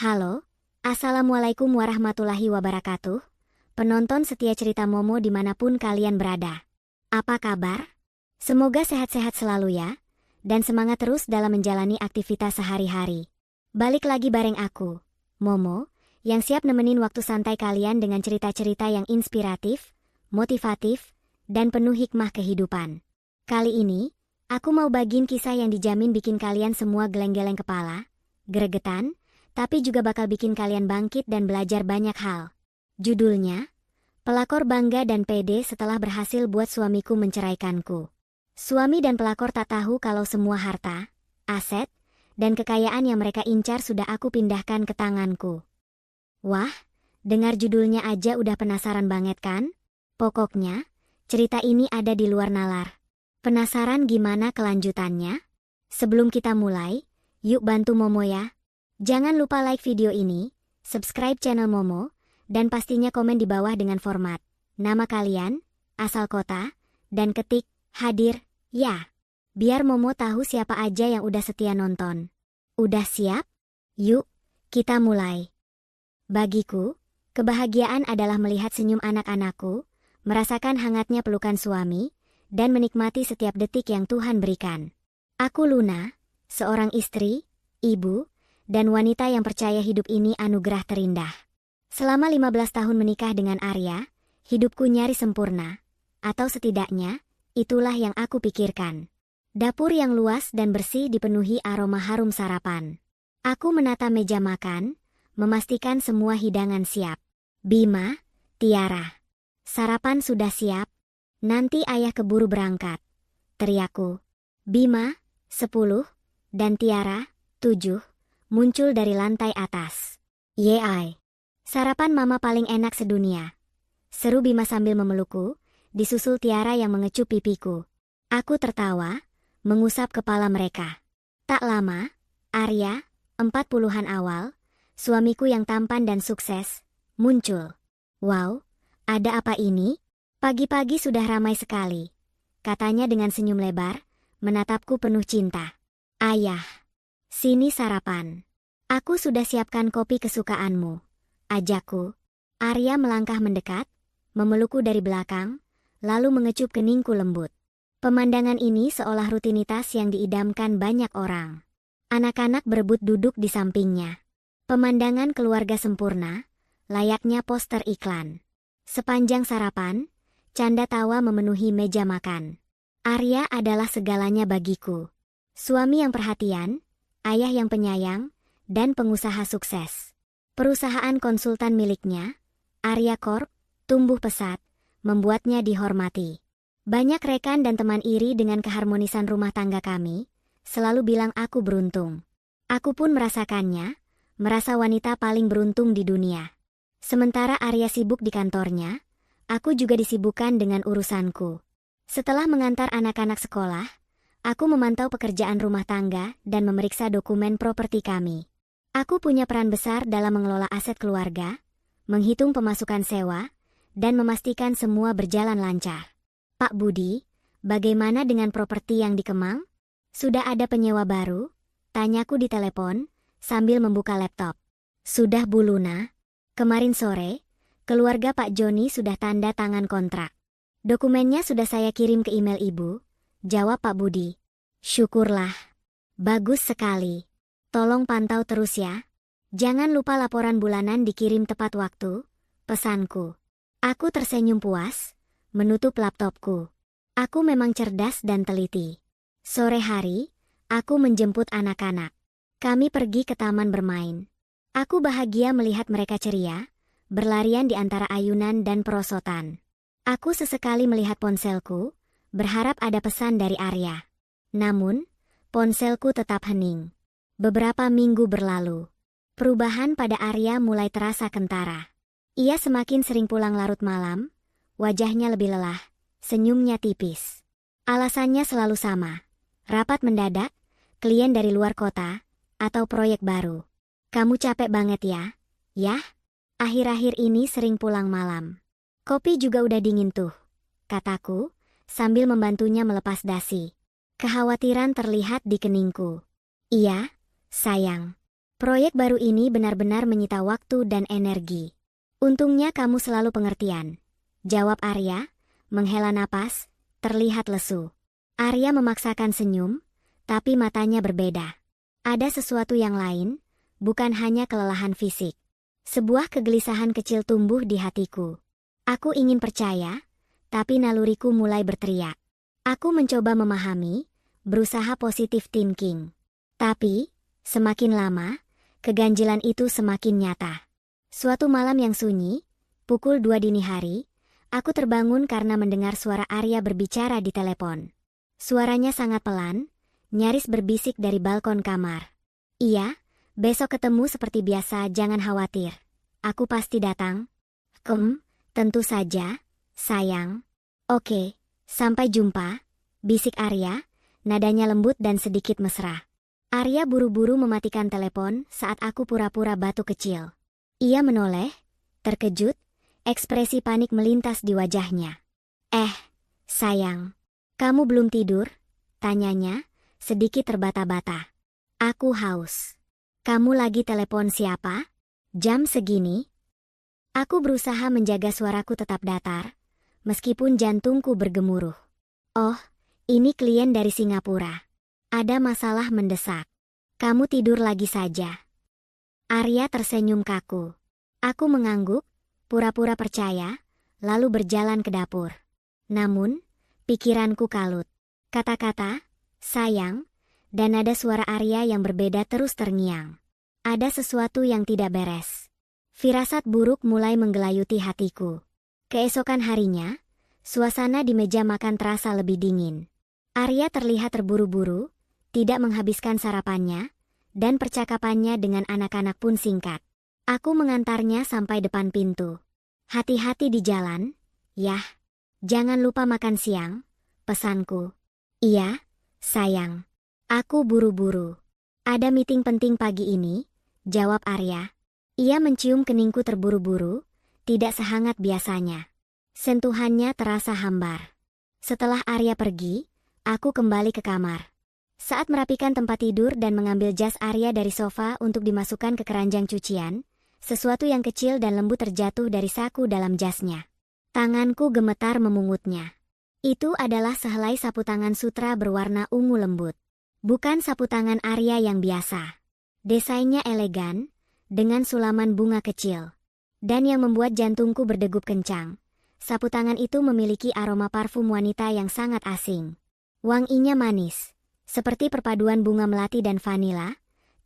Halo, Assalamualaikum warahmatullahi wabarakatuh. Penonton setia cerita Momo dimanapun kalian berada. Apa kabar? Semoga sehat-sehat selalu ya, dan semangat terus dalam menjalani aktivitas sehari-hari. Balik lagi bareng aku, Momo, yang siap nemenin waktu santai kalian dengan cerita-cerita yang inspiratif, motivatif, dan penuh hikmah kehidupan. Kali ini, aku mau bagiin kisah yang dijamin bikin kalian semua geleng-geleng kepala, gregetan, tapi juga bakal bikin kalian bangkit dan belajar banyak hal. Judulnya, Pelakor Bangga dan Pede Setelah Berhasil Buat Suamiku Menceraikanku. Suami dan pelakor tak tahu kalau semua harta, aset, dan kekayaan yang mereka incar sudah aku pindahkan ke tanganku. Wah, dengar judulnya aja udah penasaran banget kan? Pokoknya, cerita ini ada di luar nalar. Penasaran gimana kelanjutannya? Sebelum kita mulai, yuk bantu Momo ya. Jangan lupa like video ini, subscribe channel Momo, dan pastinya komen di bawah dengan format nama kalian, asal kota, dan ketik hadir, ya. Biar Momo tahu siapa aja yang udah setia nonton. Udah siap? Yuk, kita mulai. Bagiku, kebahagiaan adalah melihat senyum anak-anakku, merasakan hangatnya pelukan suami, dan menikmati setiap detik yang Tuhan berikan. Aku Luna, seorang istri, ibu, dan wanita yang percaya hidup ini anugerah terindah. Selama 15 tahun menikah dengan Arya, hidupku nyaris sempurna, atau setidaknya, itulah yang aku pikirkan. Dapur yang luas dan bersih dipenuhi aroma harum sarapan. Aku menata meja makan, memastikan semua hidangan siap. Bima, Tiara, sarapan sudah siap, nanti ayah keburu berangkat, teriakku. Bima, 10, dan Tiara, 7. Muncul dari lantai atas. Yeay, sarapan mama paling enak sedunia, seru Bima sambil memelukku, disusul Tiara yang mengecup pipiku. Aku tertawa, mengusap kepala mereka. Tak lama, Arya, 40-an awal, suamiku yang tampan dan sukses, muncul. Wow, ada apa ini? Pagi-pagi sudah ramai sekali, katanya dengan senyum lebar, menatapku penuh cinta. Ayah, sini sarapan. Aku sudah siapkan kopi kesukaanmu, ajakku. Arya melangkah mendekat, memelukku dari belakang, lalu mengecup keningku lembut. Pemandangan ini seolah rutinitas yang diidamkan banyak orang. Anak-anak berebut duduk di sampingnya. Pemandangan keluarga sempurna, layaknya poster iklan. Sepanjang sarapan, canda tawa memenuhi meja makan. Arya adalah segalanya bagiku. Suami yang perhatian, ayah yang penyayang, dan pengusaha sukses. Perusahaan konsultan miliknya, Arya Corp, tumbuh pesat, membuatnya dihormati. Banyak rekan dan teman iri dengan keharmonisan rumah tangga kami, selalu bilang aku beruntung. Aku pun merasakannya, merasa wanita paling beruntung di dunia. Sementara Arya sibuk di kantornya, aku juga disibukkan dengan urusanku. Setelah mengantar anak-anak sekolah, aku memantau pekerjaan rumah tangga dan memeriksa dokumen properti kami. Aku punya peran besar dalam mengelola aset keluarga, menghitung pemasukan sewa, dan memastikan semua berjalan lancar. Pak Budi, bagaimana dengan properti yang di Kemang? Sudah ada penyewa baru? Tanyaku di telepon, sambil membuka laptop. Sudah Bu Luna. Kemarin sore, keluarga Pak Joni sudah tanda tangan kontrak. Dokumennya sudah saya kirim ke email Ibu, jawab Pak Budi. Syukurlah. Bagus sekali. Tolong pantau terus ya. Jangan lupa laporan bulanan dikirim tepat waktu, pesanku. Aku tersenyum puas, menutup laptopku. Aku memang cerdas dan teliti. Sore hari, aku menjemput anak-anak. Kami pergi ke taman bermain. Aku bahagia melihat mereka ceria, berlarian di antara ayunan dan perosotan. Aku sesekali melihat ponselku, berharap ada pesan dari Arya. Namun, ponselku tetap hening. Beberapa minggu berlalu. Perubahan pada Arya mulai terasa kentara. Ia semakin sering pulang larut malam, wajahnya lebih lelah, senyumnya tipis. Alasannya selalu sama. Rapat mendadak, klien dari luar kota, atau proyek baru. Kamu capek banget ya? Yah, akhir-akhir ini sering pulang malam. Kopi juga udah dingin tuh, kataku, sambil membantunya melepas dasi. Kekhawatiran terlihat di keningku. Iya, sayang. Proyek baru ini benar-benar menyita waktu dan energi. Untungnya kamu selalu pengertian, jawab Arya, menghela napas, terlihat lesu. Arya memaksakan senyum, tapi matanya berbeda. Ada sesuatu yang lain, bukan hanya kelelahan fisik. Sebuah kegelisahan kecil tumbuh di hatiku. Aku ingin percaya, tapi naluriku mulai berteriak. Aku mencoba memahami, berusaha positive thinking. Tapi, semakin lama, keganjilan itu semakin nyata. Suatu malam yang sunyi, pukul 2 dini hari, aku terbangun karena mendengar suara Arya berbicara di telepon. Suaranya sangat pelan, nyaris berbisik dari balkon kamar. Iya, besok ketemu seperti biasa, jangan khawatir. Aku pasti datang. Tentu saja, sayang. Oke, sampai jumpa, bisik Arya, nadanya lembut dan sedikit mesra. Arya buru-buru mematikan telepon saat aku pura-pura batuk kecil. Ia menoleh, terkejut, ekspresi panik melintas di wajahnya. Sayang, kamu belum tidur? Tanyanya, sedikit terbata-bata. Aku haus. Kamu lagi telepon siapa? Jam segini? Aku berusaha menjaga suaraku tetap datar, meskipun jantungku bergemuruh. Oh, ini klien dari Singapura. Ada masalah mendesak. Kamu tidur lagi saja. Arya tersenyum kaku. Aku mengangguk, pura-pura percaya, lalu berjalan ke dapur. Namun, pikiranku kalut. Kata-kata, sayang, dan nada suara Arya yang berbeda terus terngiang. Ada sesuatu yang tidak beres. Firasat buruk mulai menggelayuti hatiku. Keesokan harinya, suasana di meja makan terasa lebih dingin. Arya terlihat terburu-buru, tidak menghabiskan sarapannya, dan percakapannya dengan anak-anak pun singkat. Aku mengantarnya sampai depan pintu. Hati-hati di jalan, yah. Jangan lupa makan siang, pesanku. Iya, sayang. Aku buru-buru. Ada meeting penting pagi ini, jawab Arya. Ia mencium keningku terburu-buru, tidak sehangat biasanya. Sentuhannya terasa hambar. Setelah Arya pergi, aku kembali ke kamar. Saat merapikan tempat tidur dan mengambil jas Arya dari sofa untuk dimasukkan ke keranjang cucian, sesuatu yang kecil dan lembut terjatuh dari saku dalam jasnya. Tanganku gemetar memungutnya. Itu adalah sehelai sapu tangan sutra berwarna ungu lembut. Bukan sapu tangan Arya yang biasa. Desainnya elegan, dengan sulaman bunga kecil. Dan yang membuat jantungku berdegup kencang, sapu tangan itu memiliki aroma parfum wanita yang sangat asing. Wanginya manis, seperti perpaduan bunga melati dan vanila,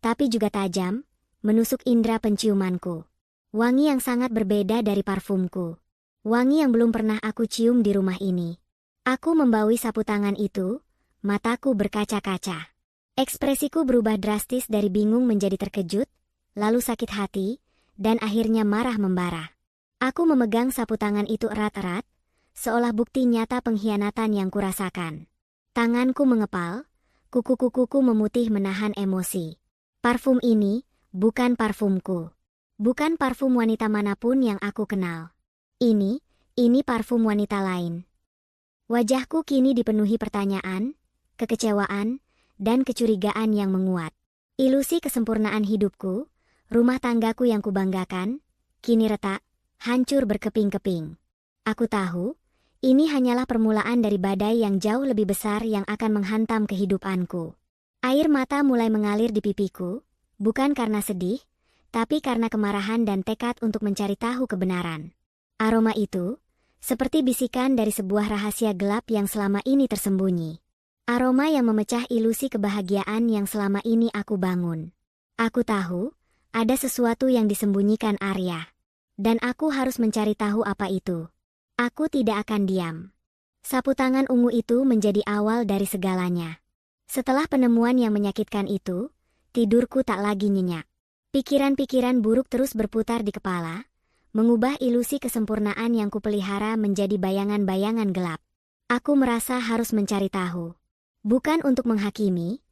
tapi juga tajam, menusuk indera penciumanku. Wangi yang sangat berbeda dari parfumku. Wangi yang belum pernah aku cium di rumah ini. Aku membaui sapu tangan itu, mataku berkaca-kaca. Ekspresiku berubah drastis dari bingung menjadi terkejut, lalu sakit hati, dan akhirnya marah membara. Aku memegang sapu tangan itu erat-erat, seolah bukti nyata pengkhianatan yang kurasakan. Tanganku mengepal, kuku-kukuku memutih menahan emosi. Parfum ini, bukan parfumku. Bukan parfum wanita manapun yang aku kenal. Ini parfum wanita lain. Wajahku kini dipenuhi pertanyaan, kekecewaan, dan kecurigaan yang menguat. Ilusi kesempurnaan hidupku, rumah tanggaku yang kubanggakan, kini retak, hancur berkeping-keping. Aku tahu, ini hanyalah permulaan dari badai yang jauh lebih besar yang akan menghantam kehidupanku. Air mata mulai mengalir di pipiku, bukan karena sedih, tapi karena kemarahan dan tekad untuk mencari tahu kebenaran. Aroma itu, seperti bisikan dari sebuah rahasia gelap yang selama ini tersembunyi. Aroma yang memecah ilusi kebahagiaan yang selama ini aku bangun. Aku tahu, ada sesuatu yang disembunyikan Arya. Dan aku harus mencari tahu apa itu. Aku tidak akan diam. Sapu tangan ungu itu menjadi awal dari segalanya. Setelah penemuan yang menyakitkan itu, tidurku tak lagi nyenyak. Pikiran-pikiran buruk terus berputar di kepala, mengubah ilusi kesempurnaan yang kupelihara menjadi bayangan-bayangan gelap. Aku merasa harus mencari tahu. Bukan untuk menghakimi,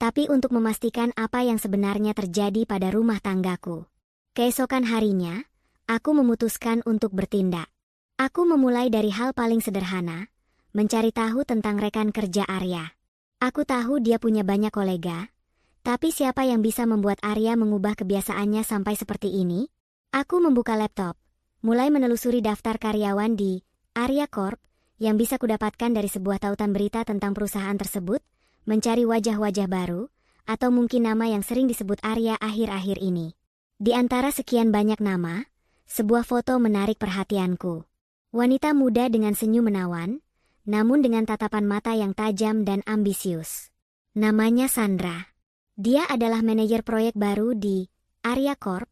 tapi untuk memastikan apa yang sebenarnya terjadi pada rumah tanggaku. Keesokan harinya, aku memutuskan untuk bertindak. Aku memulai dari hal paling sederhana, mencari tahu tentang rekan kerja Arya. Aku tahu dia punya banyak kolega, Tapi siapa yang bisa membuat Arya mengubah kebiasaannya sampai seperti ini? Aku membuka laptop, mulai menelusuri daftar karyawan di Arya Corp yang bisa kudapatkan dari sebuah tautan berita tentang perusahaan tersebut, mencari wajah-wajah baru, atau mungkin nama yang sering disebut Arya akhir-akhir ini. Di antara sekian banyak nama, sebuah foto menarik perhatianku. Wanita muda dengan senyum menawan, namun dengan tatapan mata yang tajam dan ambisius. Namanya Sandra. Dia adalah manajer proyek baru di Arya Corp,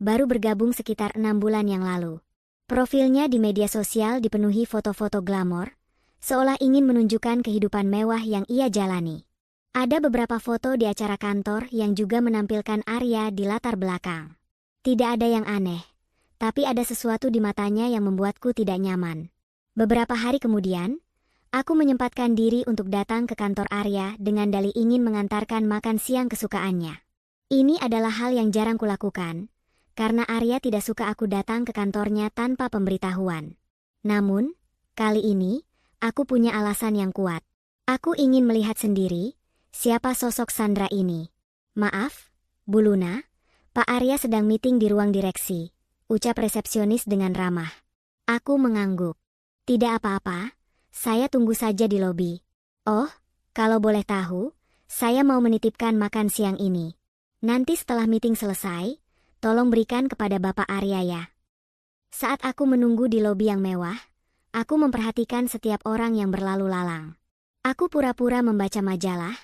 baru bergabung sekitar 6 bulan yang lalu. Profilnya di media sosial dipenuhi foto-foto glamor, seolah ingin menunjukkan kehidupan mewah yang ia jalani. Ada beberapa foto di acara kantor yang juga menampilkan Arya di latar belakang. Tidak ada yang aneh, tapi ada sesuatu di matanya yang membuatku tidak nyaman. Beberapa hari kemudian, aku menyempatkan diri untuk datang ke kantor Arya dengan dalih ingin mengantarkan makan siang kesukaannya. Ini adalah hal yang jarang kulakukan, karena Arya tidak suka aku datang ke kantornya tanpa pemberitahuan. Namun, kali ini, aku punya alasan yang kuat. Aku ingin melihat sendiri, siapa sosok Sandra ini. Maaf, Bu Luna, Pak Arya sedang meeting di ruang direksi, ucap resepsionis dengan ramah. Aku mengangguk. Tidak apa-apa. Saya tunggu saja di lobi. Oh, kalau boleh tahu, saya mau menitipkan makan siang ini. Nanti setelah meeting selesai, tolong berikan kepada Bapak Arya ya. Saat aku menunggu di lobi yang mewah, aku memperhatikan setiap orang yang berlalu lalang. Aku pura-pura membaca majalah,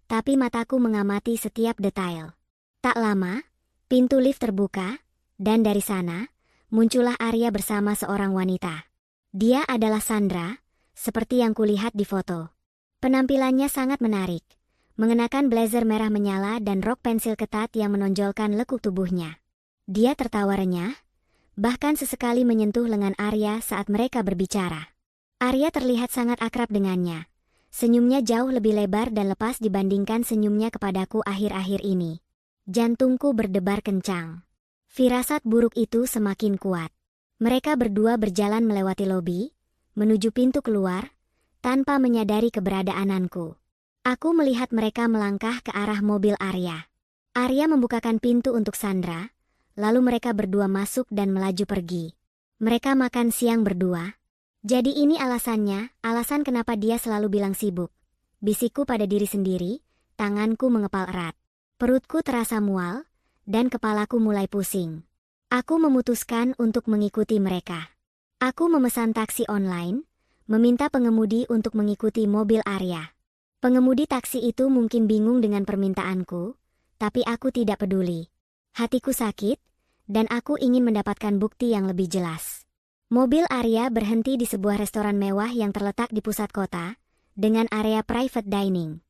tapi mataku mengamati setiap detail. Tak lama, pintu lift terbuka, dan dari sana, muncullah Arya bersama seorang wanita. Dia adalah Sandra, seperti yang kulihat di foto. Penampilannya sangat menarik, mengenakan blazer merah menyala dan rok pensil ketat yang menonjolkan lekuk tubuhnya. Dia tertawa renyah, bahkan sesekali menyentuh lengan Arya saat mereka berbicara. Arya terlihat sangat akrab dengannya. Senyumnya jauh lebih lebar dan lepas dibandingkan senyumnya kepadaku akhir-akhir ini. Jantungku berdebar kencang. Firasat buruk itu semakin kuat. Mereka berdua berjalan melewati lobi, menuju pintu keluar, tanpa menyadari keberadaanku. Aku melihat mereka melangkah ke arah mobil Arya. Arya membukakan pintu untuk Sandra, lalu mereka berdua masuk dan melaju pergi. Mereka makan siang berdua. Jadi ini alasannya, alasan kenapa dia selalu bilang sibuk. Bisikku pada diri sendiri, tanganku mengepal erat. Perutku terasa mual, dan kepalaku mulai pusing. Aku memutuskan untuk mengikuti mereka. Aku memesan taksi online, meminta pengemudi untuk mengikuti mobil Arya. Pengemudi taksi itu mungkin bingung dengan permintaanku, tapi aku tidak peduli. Hatiku sakit, dan aku ingin mendapatkan bukti yang lebih jelas. Mobil Arya berhenti di sebuah restoran mewah yang terletak di pusat kota, dengan area private dining.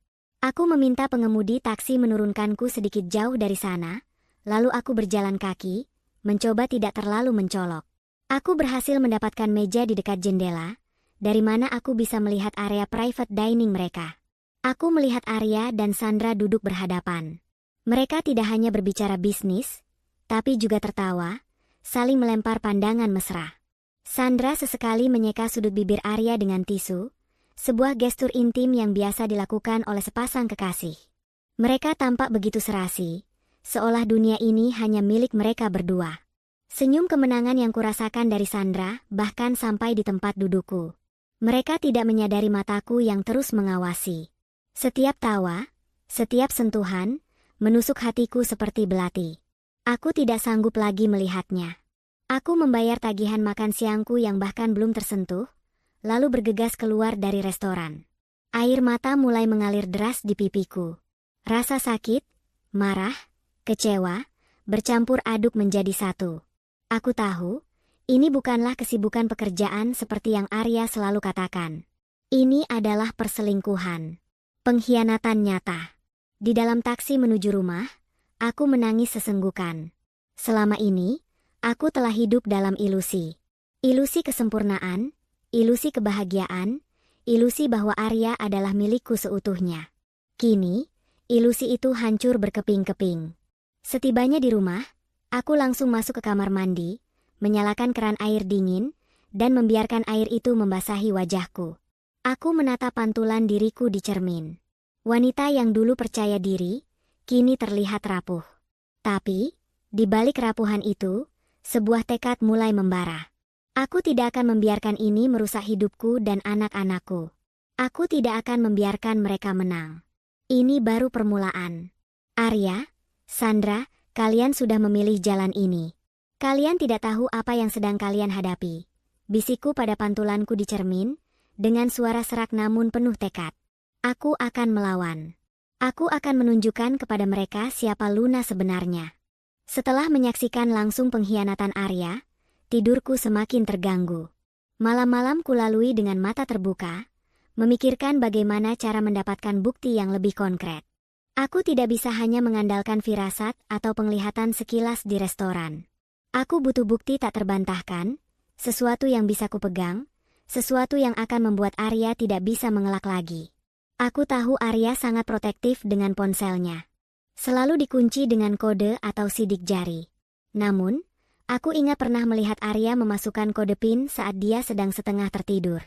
Aku meminta pengemudi taksi menurunkanku sedikit jauh dari sana, lalu aku berjalan kaki, mencoba tidak terlalu mencolok. Aku berhasil mendapatkan meja di dekat jendela, dari mana aku bisa melihat area private dining mereka. Aku melihat Arya dan Sandra duduk berhadapan. Mereka tidak hanya berbicara bisnis, tapi juga tertawa, saling melempar pandangan mesra. Sandra sesekali menyeka sudut bibir Arya dengan tisu, sebuah gestur intim yang biasa dilakukan oleh sepasang kekasih. Mereka tampak begitu serasi, seolah dunia ini hanya milik mereka berdua. Senyum kemenangan yang kurasakan dari Sandra bahkan sampai di tempat dudukku. Mereka tidak menyadari mataku yang terus mengawasi. Setiap tawa, setiap sentuhan, menusuk hatiku seperti belati. Aku tidak sanggup lagi melihatnya. Aku membayar tagihan makan siangku yang bahkan belum tersentuh, lalu bergegas keluar dari restoran. Air mata mulai mengalir deras di pipiku. Rasa sakit, marah, kecewa, bercampur aduk menjadi satu. Aku tahu, ini bukanlah kesibukan pekerjaan seperti yang Arya selalu katakan. Ini adalah perselingkuhan. Pengkhianatan nyata. Di dalam taksi menuju rumah, aku menangis sesenggukan. Selama ini, aku telah hidup dalam ilusi. Ilusi kesempurnaan, ilusi kebahagiaan, ilusi bahwa Arya adalah milikku seutuhnya. Kini, ilusi itu hancur berkeping-keping. Setibanya di rumah, aku langsung masuk ke kamar mandi, menyalakan keran air dingin, dan membiarkan air itu membasahi wajahku. Aku menatap pantulan diriku di cermin. Wanita yang dulu percaya diri, kini terlihat rapuh. Tapi, di balik kerapuhan itu, sebuah tekad mulai membara. Aku tidak akan membiarkan ini merusak hidupku dan anak-anakku. Aku tidak akan membiarkan mereka menang. Ini baru permulaan. Arya, Sandra, kalian sudah memilih jalan ini. Kalian tidak tahu apa yang sedang kalian hadapi. Bisikku pada pantulanku di cermin, dengan suara serak namun penuh tekad. Aku akan melawan. Aku akan menunjukkan kepada mereka siapa Luna sebenarnya. Setelah menyaksikan langsung pengkhianatan Arya, tidurku semakin terganggu. Malam-malam kulalui dengan mata terbuka, memikirkan bagaimana cara mendapatkan bukti yang lebih konkret. Aku tidak bisa hanya mengandalkan firasat atau penglihatan sekilas di restoran. Aku butuh bukti tak terbantahkan, sesuatu yang bisa kupegang, sesuatu yang akan membuat Arya tidak bisa mengelak lagi. Aku tahu Arya sangat protektif dengan ponselnya. Selalu dikunci dengan kode atau sidik jari. Namun, aku ingat pernah melihat Arya memasukkan kode PIN saat dia sedang setengah tertidur.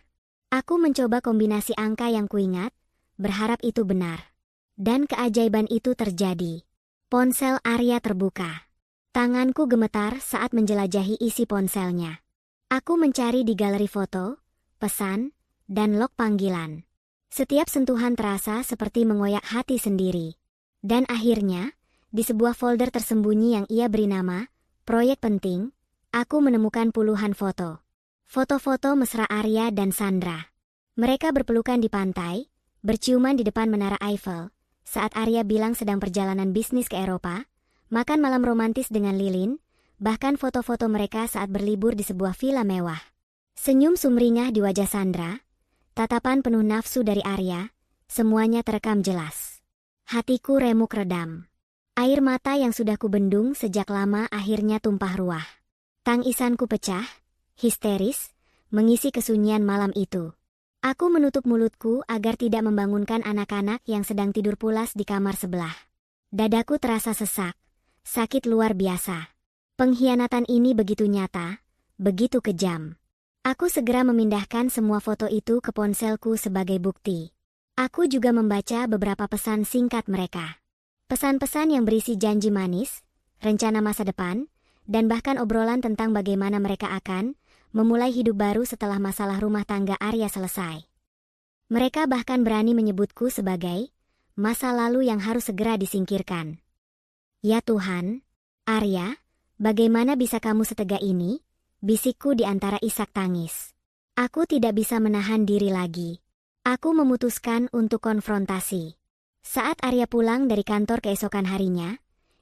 Aku mencoba kombinasi angka yang kuingat, berharap itu benar. Dan keajaiban itu terjadi. Ponsel Arya terbuka. Tanganku gemetar saat menjelajahi isi ponselnya. Aku mencari di galeri foto, pesan, dan log panggilan. Setiap sentuhan terasa seperti mengoyak hati sendiri. Dan akhirnya, di sebuah folder tersembunyi yang ia beri nama, Proyek Penting, aku menemukan puluhan foto. Foto-foto mesra Arya dan Sandra. Mereka berpelukan di pantai, berciuman di depan Menara Eiffel, saat Arya bilang sedang perjalanan bisnis ke Eropa, makan malam romantis dengan lilin, bahkan foto-foto mereka saat berlibur di sebuah villa mewah. Senyum sumringah di wajah Sandra, tatapan penuh nafsu dari Arya, semuanya terekam jelas. Hatiku remuk redam. Air mata yang sudah kubendung sejak lama akhirnya tumpah ruah. Tangisanku pecah, histeris, mengisi kesunyian malam itu. Aku menutup mulutku agar tidak membangunkan anak-anak yang sedang tidur pulas di kamar sebelah. Dadaku terasa sesak, sakit luar biasa. Pengkhianatan ini begitu nyata, begitu kejam. Aku segera memindahkan semua foto itu ke ponselku sebagai bukti. Aku juga membaca beberapa pesan singkat mereka. Pesan-pesan yang berisi janji manis, rencana masa depan, dan bahkan obrolan tentang bagaimana mereka akan memulai hidup baru setelah masalah rumah tangga Arya selesai. Mereka bahkan berani menyebutku sebagai masa lalu yang harus segera disingkirkan. Ya Tuhan, Arya, bagaimana bisa kamu setega ini? Bisikku di antara isak tangis. Aku tidak bisa menahan diri lagi. Aku memutuskan untuk konfrontasi. Saat Arya pulang dari kantor keesokan harinya,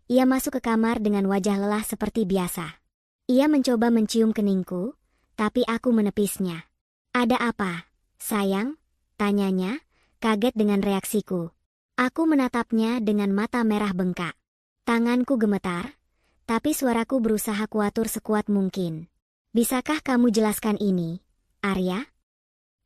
ia masuk ke kamar dengan wajah lelah seperti biasa. Ia mencoba mencium keningku, tapi aku menepisnya. Ada apa, sayang? Tanyanya, kaget dengan reaksiku. Aku menatapnya dengan mata merah bengkak. Tanganku gemetar, tapi suaraku berusaha kuatur sekuat mungkin. Bisakah kamu jelaskan ini, Arya?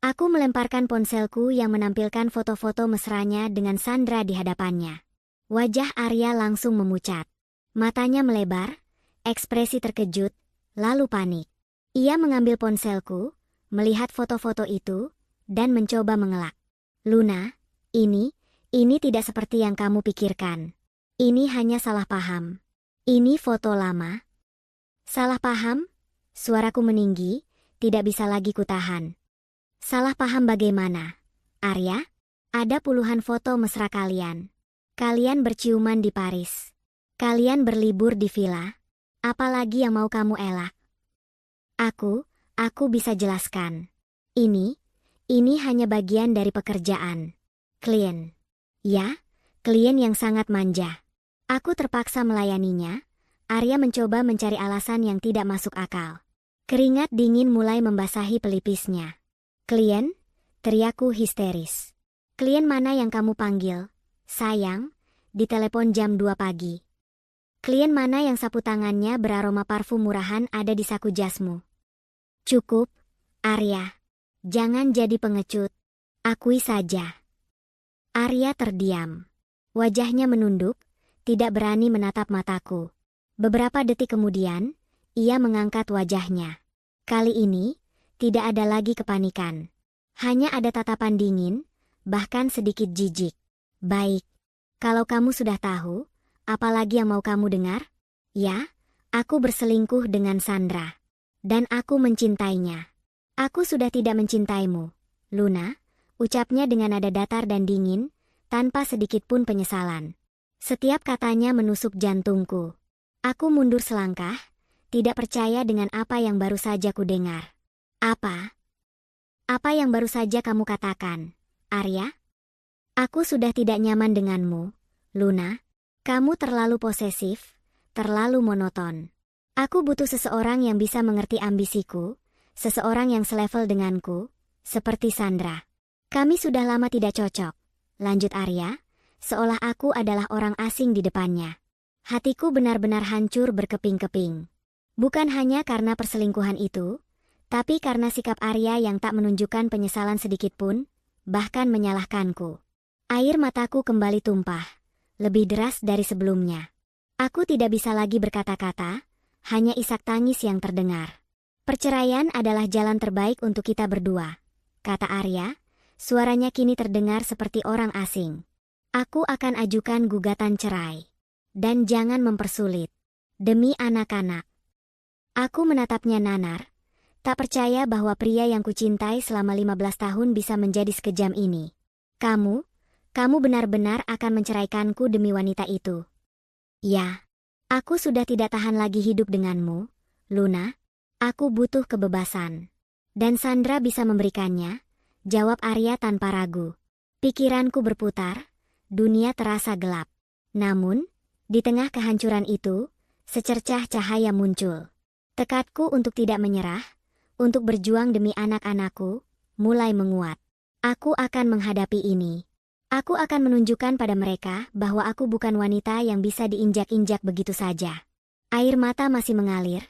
Aku melemparkan ponselku yang menampilkan foto-foto mesranya dengan Sandra di hadapannya. Wajah Arya langsung memucat. Matanya melebar, ekspresi terkejut, lalu panik. Ia mengambil ponselku, melihat foto-foto itu, dan mencoba mengelak. Luna, ini tidak seperti yang kamu pikirkan. Ini hanya salah paham. Ini foto lama. Salah paham? Suaraku meninggi, tidak bisa lagi kutahan. Salah paham bagaimana? Arya, ada puluhan foto mesra kalian. Kalian berciuman di Paris. Kalian berlibur di villa. Apalagi yang mau kamu elak? Aku bisa jelaskan. Ini hanya bagian dari pekerjaan. Klien. Ya, klien yang sangat manja. Aku terpaksa melayaninya. Arya mencoba mencari alasan yang tidak masuk akal. Keringat dingin mulai membasahi pelipisnya. Klien? Teriakku histeris. Klien mana yang kamu panggil? Sayang, ditelepon jam 2 pagi. Klien mana yang sapu tangannya beraroma parfum murahan ada di saku jasmu? Cukup, Arya. Jangan jadi pengecut. Akui saja. Arya terdiam. Wajahnya menunduk, tidak berani menatap mataku. Beberapa detik kemudian, ia mengangkat wajahnya. Kali ini, tidak ada lagi kepanikan. Hanya ada tatapan dingin, bahkan sedikit jijik. Baik. Kalau kamu sudah tahu, apalagi yang mau kamu dengar? Ya, aku berselingkuh dengan Sandra. Dan aku mencintainya. Aku sudah tidak mencintaimu, Luna, ucapnya dengan nada datar dan dingin, tanpa sedikit pun penyesalan. Setiap katanya menusuk jantungku. Aku mundur selangkah, tidak percaya dengan apa yang baru saja ku dengar. Apa? Apa yang baru saja kamu katakan, Arya? Aku sudah tidak nyaman denganmu, Luna. Kamu terlalu posesif, terlalu monoton. Aku butuh seseorang yang bisa mengerti ambisiku, seseorang yang selevel denganku, seperti Sandra. Kami sudah lama tidak cocok, lanjut Arya, seolah aku adalah orang asing di depannya. Hatiku benar-benar hancur berkeping-keping. Bukan hanya karena perselingkuhan itu, tapi karena sikap Arya yang tak menunjukkan penyesalan sedikit pun, bahkan menyalahkanku. Air mataku kembali tumpah, lebih deras dari sebelumnya. Aku tidak bisa lagi berkata-kata, hanya isak tangis yang terdengar. Perceraian adalah jalan terbaik untuk kita berdua, kata Arya, suaranya kini terdengar seperti orang asing. Aku akan ajukan gugatan cerai. Dan jangan mempersulit. Demi anak-anak. Aku menatapnya nanar, tak percaya bahwa pria yang kucintai selama 15 tahun bisa menjadi sekejam ini. Kamu benar-benar akan menceraikanku demi wanita itu. Ya, aku sudah tidak tahan lagi hidup denganmu, Luna. Aku butuh kebebasan. Dan Sandra bisa memberikannya, jawab Arya tanpa ragu. Pikiranku berputar, dunia terasa gelap. Namun, di tengah kehancuran itu, secercah cahaya muncul. Tekadku untuk tidak menyerah, untuk berjuang demi anak-anakku, mulai menguat. Aku akan menghadapi ini. Aku akan menunjukkan pada mereka bahwa aku bukan wanita yang bisa diinjak-injak begitu saja. Air mata masih mengalir,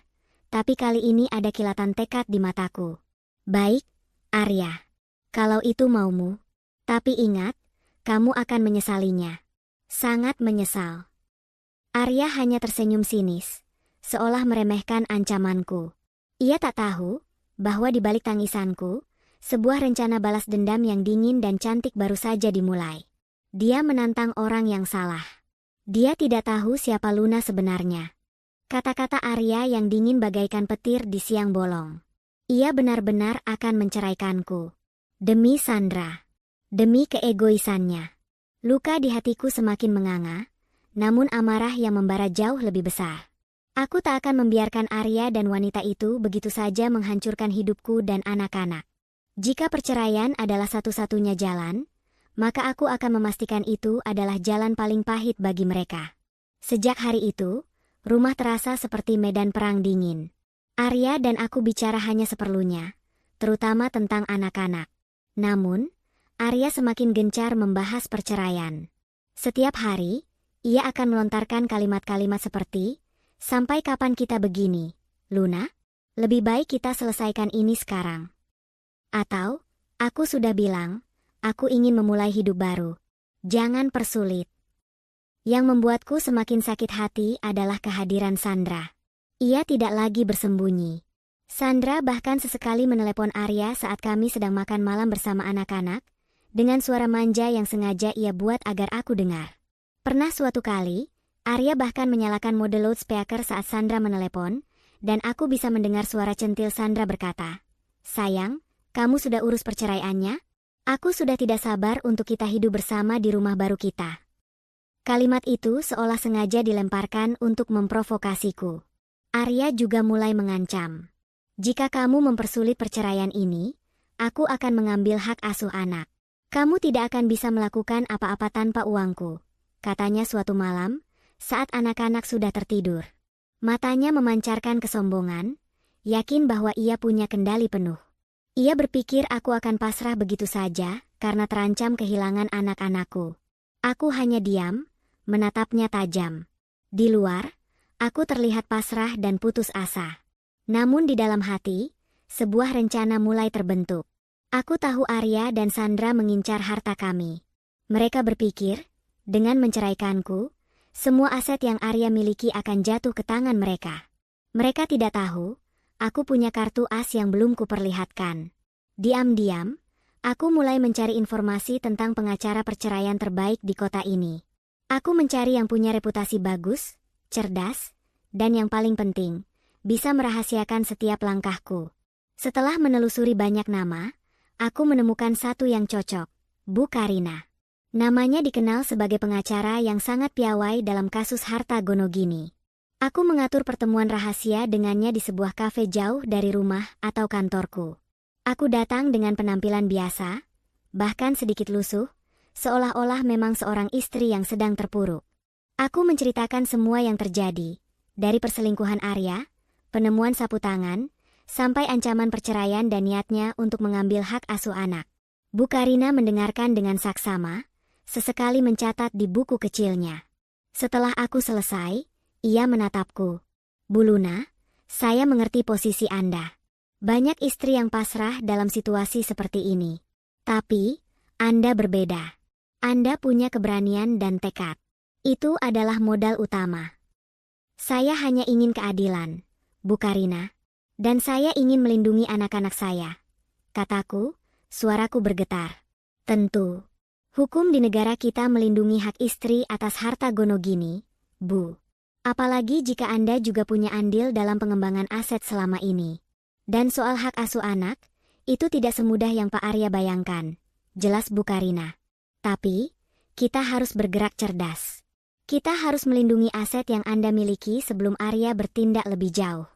tapi kali ini ada kilatan tekad di mataku. Baik, Arya. Kalau itu maumu. Tapi ingat, kamu akan menyesalinya. Sangat menyesal. Arya hanya tersenyum sinis, seolah meremehkan ancamanku. Ia tak tahu bahwa di balik tangisanku, sebuah rencana balas dendam yang dingin dan cantik baru saja dimulai. Dia menantang orang yang salah. Dia tidak tahu siapa Luna sebenarnya. Kata-kata Arya yang dingin bagaikan petir di siang bolong. Ia benar-benar akan menceraikanku. Demi Sandra. Demi keegoisannya. Luka di hatiku semakin menganga, namun amarah yang membara jauh lebih besar. Aku tak akan membiarkan Arya dan wanita itu begitu saja menghancurkan hidupku dan anak-anak. Jika perceraian adalah satu-satunya jalan, maka aku akan memastikan itu adalah jalan paling pahit bagi mereka. Sejak hari itu, rumah terasa seperti medan perang dingin. Arya dan aku bicara hanya seperlunya, terutama tentang anak-anak. Namun, Arya semakin gencar membahas perceraian. Setiap hari, ia akan melontarkan kalimat-kalimat seperti, "Sampai kapan kita begini, Luna? Lebih baik kita selesaikan ini sekarang." Atau, "Aku sudah bilang, aku ingin memulai hidup baru. Jangan persulit." Yang membuatku semakin sakit hati adalah kehadiran Sandra. Ia tidak lagi bersembunyi. Sandra bahkan sesekali menelepon Arya saat kami sedang makan malam bersama anak-anak, dengan suara manja yang sengaja ia buat agar aku dengar. Pernah suatu kali, Arya bahkan menyalakan mode loudspeaker saat Sandra menelepon, dan aku bisa mendengar suara centil Sandra berkata, "Sayang, kamu sudah urus perceraiannya? Aku sudah tidak sabar untuk kita hidup bersama di rumah baru kita." Kalimat itu seolah sengaja dilemparkan untuk memprovokasiku. Arya juga mulai mengancam. "Jika kamu mempersulit perceraian ini, aku akan mengambil hak asuh anak. Kamu tidak akan bisa melakukan apa-apa tanpa uangku," katanya suatu malam, saat anak-anak sudah tertidur. Matanya memancarkan kesombongan, yakin bahwa ia punya kendali penuh. Ia berpikir aku akan pasrah begitu saja, karena terancam kehilangan anak-anakku. Aku hanya diam, menatapnya tajam. Di luar, aku terlihat pasrah dan putus asa. Namun di dalam hati, sebuah rencana mulai terbentuk. Aku tahu Arya dan Sandra mengincar harta kami. Mereka berpikir, dengan menceraikanku, semua aset yang Arya miliki akan jatuh ke tangan mereka. Mereka tidak tahu, aku punya kartu as yang belum kuperlihatkan. Diam-diam, aku mulai mencari informasi tentang pengacara perceraian terbaik di kota ini. Aku mencari yang punya reputasi bagus, cerdas, dan yang paling penting, bisa merahasiakan setiap langkahku. Setelah menelusuri banyak nama, aku menemukan satu yang cocok, Bu Karina. Namanya dikenal sebagai pengacara yang sangat piawai dalam kasus harta gono gini. Aku mengatur pertemuan rahasia dengannya di sebuah kafe jauh dari rumah atau kantorku. Aku datang dengan penampilan biasa, bahkan sedikit lusuh, seolah-olah memang seorang istri yang sedang terpuruk. Aku menceritakan semua yang terjadi, dari perselingkuhan Arya, penemuan sapu tangan, sampai ancaman perceraian dan niatnya untuk mengambil hak asuh anak. Bu Karina mendengarkan dengan saksama, sesekali mencatat di buku kecilnya. Setelah aku selesai, ia menatapku. Bu Luna, saya mengerti posisi Anda. Banyak istri yang pasrah dalam situasi seperti ini. Tapi, Anda berbeda. Anda punya keberanian dan tekad. Itu adalah modal utama. Saya hanya ingin keadilan, Bu Karina. Dan saya ingin melindungi anak-anak saya. Kataku, suaraku bergetar. Tentu. Hukum di negara kita melindungi hak istri atas harta gono gini, Bu. Apalagi jika Anda juga punya andil dalam pengembangan aset selama ini. Dan soal hak asuh anak, itu tidak semudah yang Pak Arya bayangkan. Jelas Bu Karina. Tapi, kita harus bergerak cerdas. Kita harus melindungi aset yang Anda miliki sebelum Arya bertindak lebih jauh.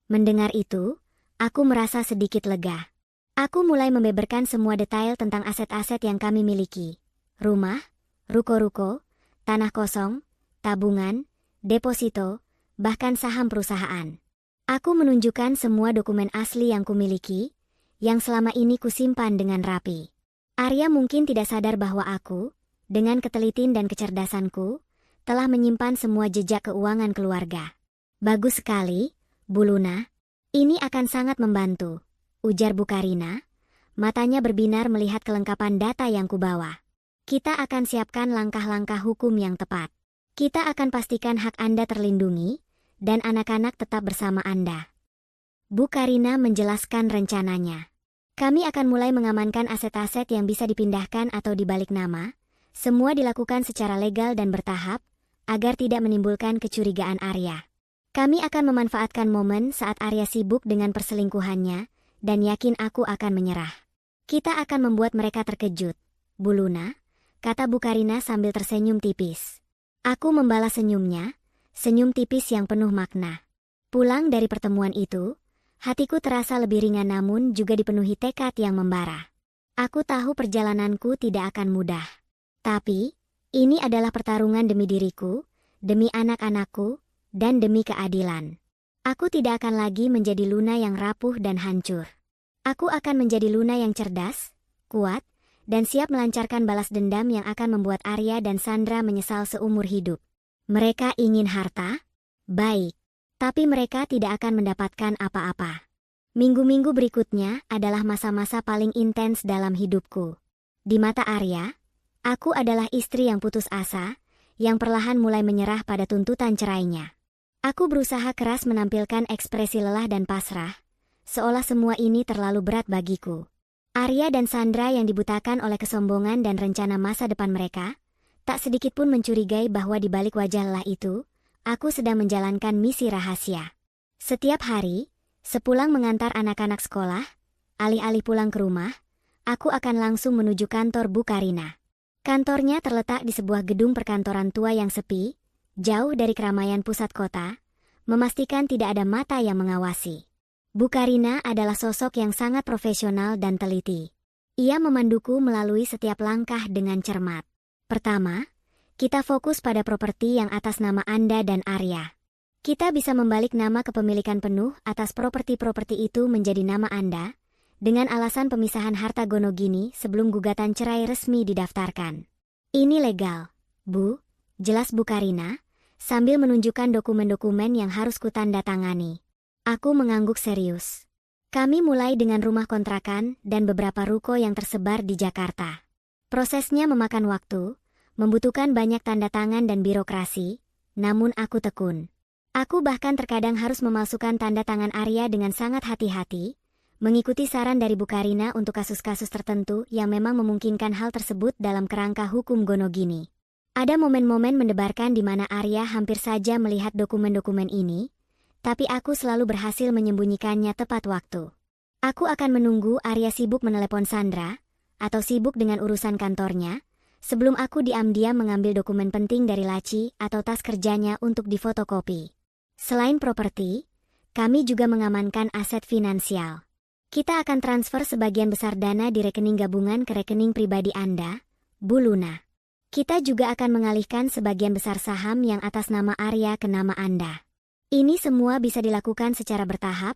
Mendengar itu, aku merasa sedikit lega. Aku mulai membeberkan semua detail tentang aset-aset yang kami miliki. Rumah, ruko-ruko, tanah kosong, tabungan, deposito, bahkan saham perusahaan. Aku menunjukkan semua dokumen asli yang kumiliki, yang selama ini kusimpan dengan rapi. Arya mungkin tidak sadar bahwa aku, dengan ketelitin dan kecerdasanku, telah menyimpan semua jejak keuangan keluarga. Bagus sekali, Bu Luna. Ini akan sangat membantu, ujar Bu Karina. Matanya berbinar melihat kelengkapan data yang kubawa. Kita akan siapkan langkah-langkah hukum yang tepat. Kita akan pastikan hak Anda terlindungi, dan anak-anak tetap bersama Anda. Bu Karina menjelaskan rencananya. Kami akan mulai mengamankan aset-aset yang bisa dipindahkan atau dibalik nama. Semua dilakukan secara legal dan bertahap, agar tidak menimbulkan kecurigaan Arya. Kami akan memanfaatkan momen saat Arya sibuk dengan perselingkuhannya, dan yakin aku akan menyerah. Kita akan membuat mereka terkejut, Bu Luna, kata Bu Karina sambil tersenyum tipis. Aku membalas senyumnya, senyum tipis yang penuh makna. Pulang dari pertemuan itu, hatiku terasa lebih ringan namun juga dipenuhi tekad yang membara. Aku tahu perjalananku tidak akan mudah. Tapi, ini adalah pertarungan demi diriku, demi anak-anakku, dan demi keadilan. Aku tidak akan lagi menjadi Luna yang rapuh dan hancur. Aku akan menjadi Luna yang cerdas, kuat, dan siap melancarkan balas dendam yang akan membuat Arya dan Sandra menyesal seumur hidup. Mereka ingin harta? Baik. Tapi mereka tidak akan mendapatkan apa-apa. Minggu-minggu berikutnya adalah masa-masa paling intens dalam hidupku. Di mata Arya, aku adalah istri yang putus asa, yang perlahan mulai menyerah pada tuntutan cerainya. Aku berusaha keras menampilkan ekspresi lelah dan pasrah, seolah semua ini terlalu berat bagiku. Arya dan Sandra yang dibutakan oleh kesombongan dan rencana masa depan mereka, tak sedikit pun mencurigai bahwa di balik wajah lelah itu, aku sedang menjalankan misi rahasia. Setiap hari, sepulang mengantar anak-anak sekolah, alih-alih pulang ke rumah, aku akan langsung menuju kantor Bu Karina. Kantornya terletak di sebuah gedung perkantoran tua yang sepi, jauh dari keramaian pusat kota, memastikan tidak ada mata yang mengawasi. Bu Karina adalah sosok yang sangat profesional dan teliti. Ia memanduku melalui setiap langkah dengan cermat. Pertama, kita fokus pada properti yang atas nama Anda dan Arya. Kita bisa membalik nama kepemilikan penuh atas properti-properti itu menjadi nama Anda, dengan alasan pemisahan harta gono gini sebelum gugatan cerai resmi didaftarkan. Ini legal, Bu, jelas Bu Karina, sambil menunjukkan dokumen-dokumen yang harus kutandatangani. Aku mengangguk serius. Kami mulai dengan rumah kontrakan dan beberapa ruko yang tersebar di Jakarta. Prosesnya memakan waktu, membutuhkan banyak tanda tangan dan birokrasi, namun aku tekun. Aku bahkan terkadang harus memalsukan tanda tangan Arya dengan sangat hati-hati, mengikuti saran dari Bu Karina untuk kasus-kasus tertentu yang memang memungkinkan hal tersebut dalam kerangka hukum gono gini. Ada momen-momen mendebarkan di mana Arya hampir saja melihat dokumen-dokumen ini, tapi aku selalu berhasil menyembunyikannya tepat waktu. Aku akan menunggu Arya sibuk menelepon Sandra, atau sibuk dengan urusan kantornya, sebelum aku diam-diam mengambil dokumen penting dari laci atau tas kerjanya untuk difotokopi. Selain properti, kami juga mengamankan aset finansial. Kita akan transfer sebagian besar dana di rekening gabungan ke rekening pribadi Anda, Bu Luna. Kita juga akan mengalihkan sebagian besar saham yang atas nama Arya ke nama Anda. Ini semua bisa dilakukan secara bertahap,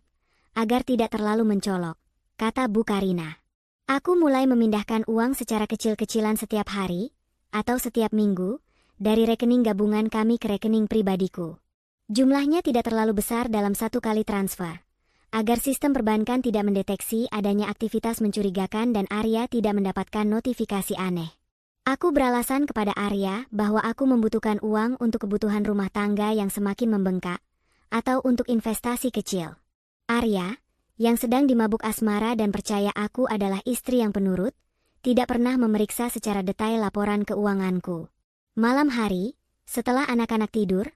agar tidak terlalu mencolok, kata Bu Karina. Aku mulai memindahkan uang secara kecil-kecilan setiap hari, atau setiap minggu, dari rekening gabungan kami ke rekening pribadiku. Jumlahnya tidak terlalu besar dalam satu kali transfer, agar sistem perbankan tidak mendeteksi adanya aktivitas mencurigakan dan Arya tidak mendapatkan notifikasi aneh. Aku beralasan kepada Arya bahwa aku membutuhkan uang untuk kebutuhan rumah tangga yang semakin membengkak, atau untuk investasi kecil. Arya, yang sedang dimabuk asmara dan percaya aku adalah istri yang penurut, tidak pernah memeriksa secara detail laporan keuanganku. Malam hari, setelah anak-anak tidur,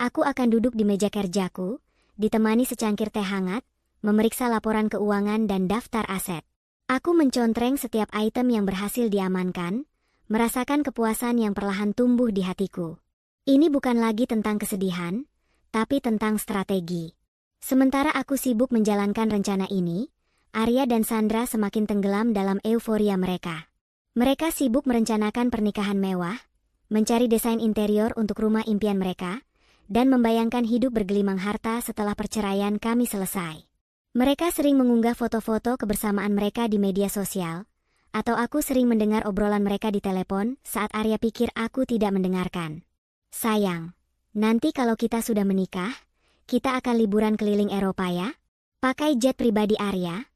aku akan duduk di meja kerjaku, ditemani secangkir teh hangat, memeriksa laporan keuangan dan daftar aset. Aku mencontreng setiap item yang berhasil diamankan, merasakan kepuasan yang perlahan tumbuh di hatiku. Ini bukan lagi tentang kesedihan, tapi tentang strategi. Sementara aku sibuk menjalankan rencana ini, Arya dan Sandra semakin tenggelam dalam euforia mereka. Mereka sibuk merencanakan pernikahan mewah, mencari desain interior untuk rumah impian mereka, dan membayangkan hidup bergelimang harta setelah perceraian kami selesai. Mereka sering mengunggah foto-foto kebersamaan mereka di media sosial, atau aku sering mendengar obrolan mereka di telepon saat Arya pikir aku tidak mendengarkan. Sayang, nanti kalau kita sudah menikah, kita akan liburan keliling Eropa ya? Pakai jet pribadi Arya?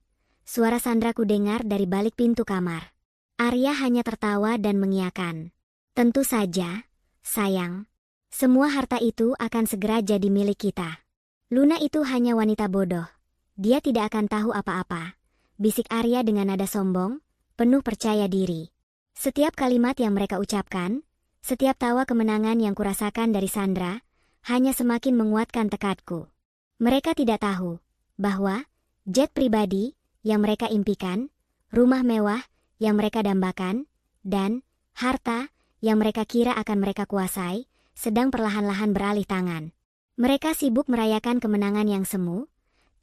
Suara Sandra ku dengar dari balik pintu kamar. Arya hanya tertawa dan mengiyakan. Tentu saja, sayang. Semua harta itu akan segera jadi milik kita. Luna itu hanya wanita bodoh. Dia tidak akan tahu apa-apa, bisik Arya dengan nada sombong, penuh percaya diri. Setiap kalimat yang mereka ucapkan, setiap tawa kemenangan yang kurasakan dari Sandra, hanya semakin menguatkan tekadku. Mereka tidak tahu bahwa jet pribadi yang mereka impikan, rumah mewah yang mereka dambakan, dan harta yang mereka kira akan mereka kuasai, sedang perlahan-lahan beralih tangan. Mereka sibuk merayakan kemenangan yang semu,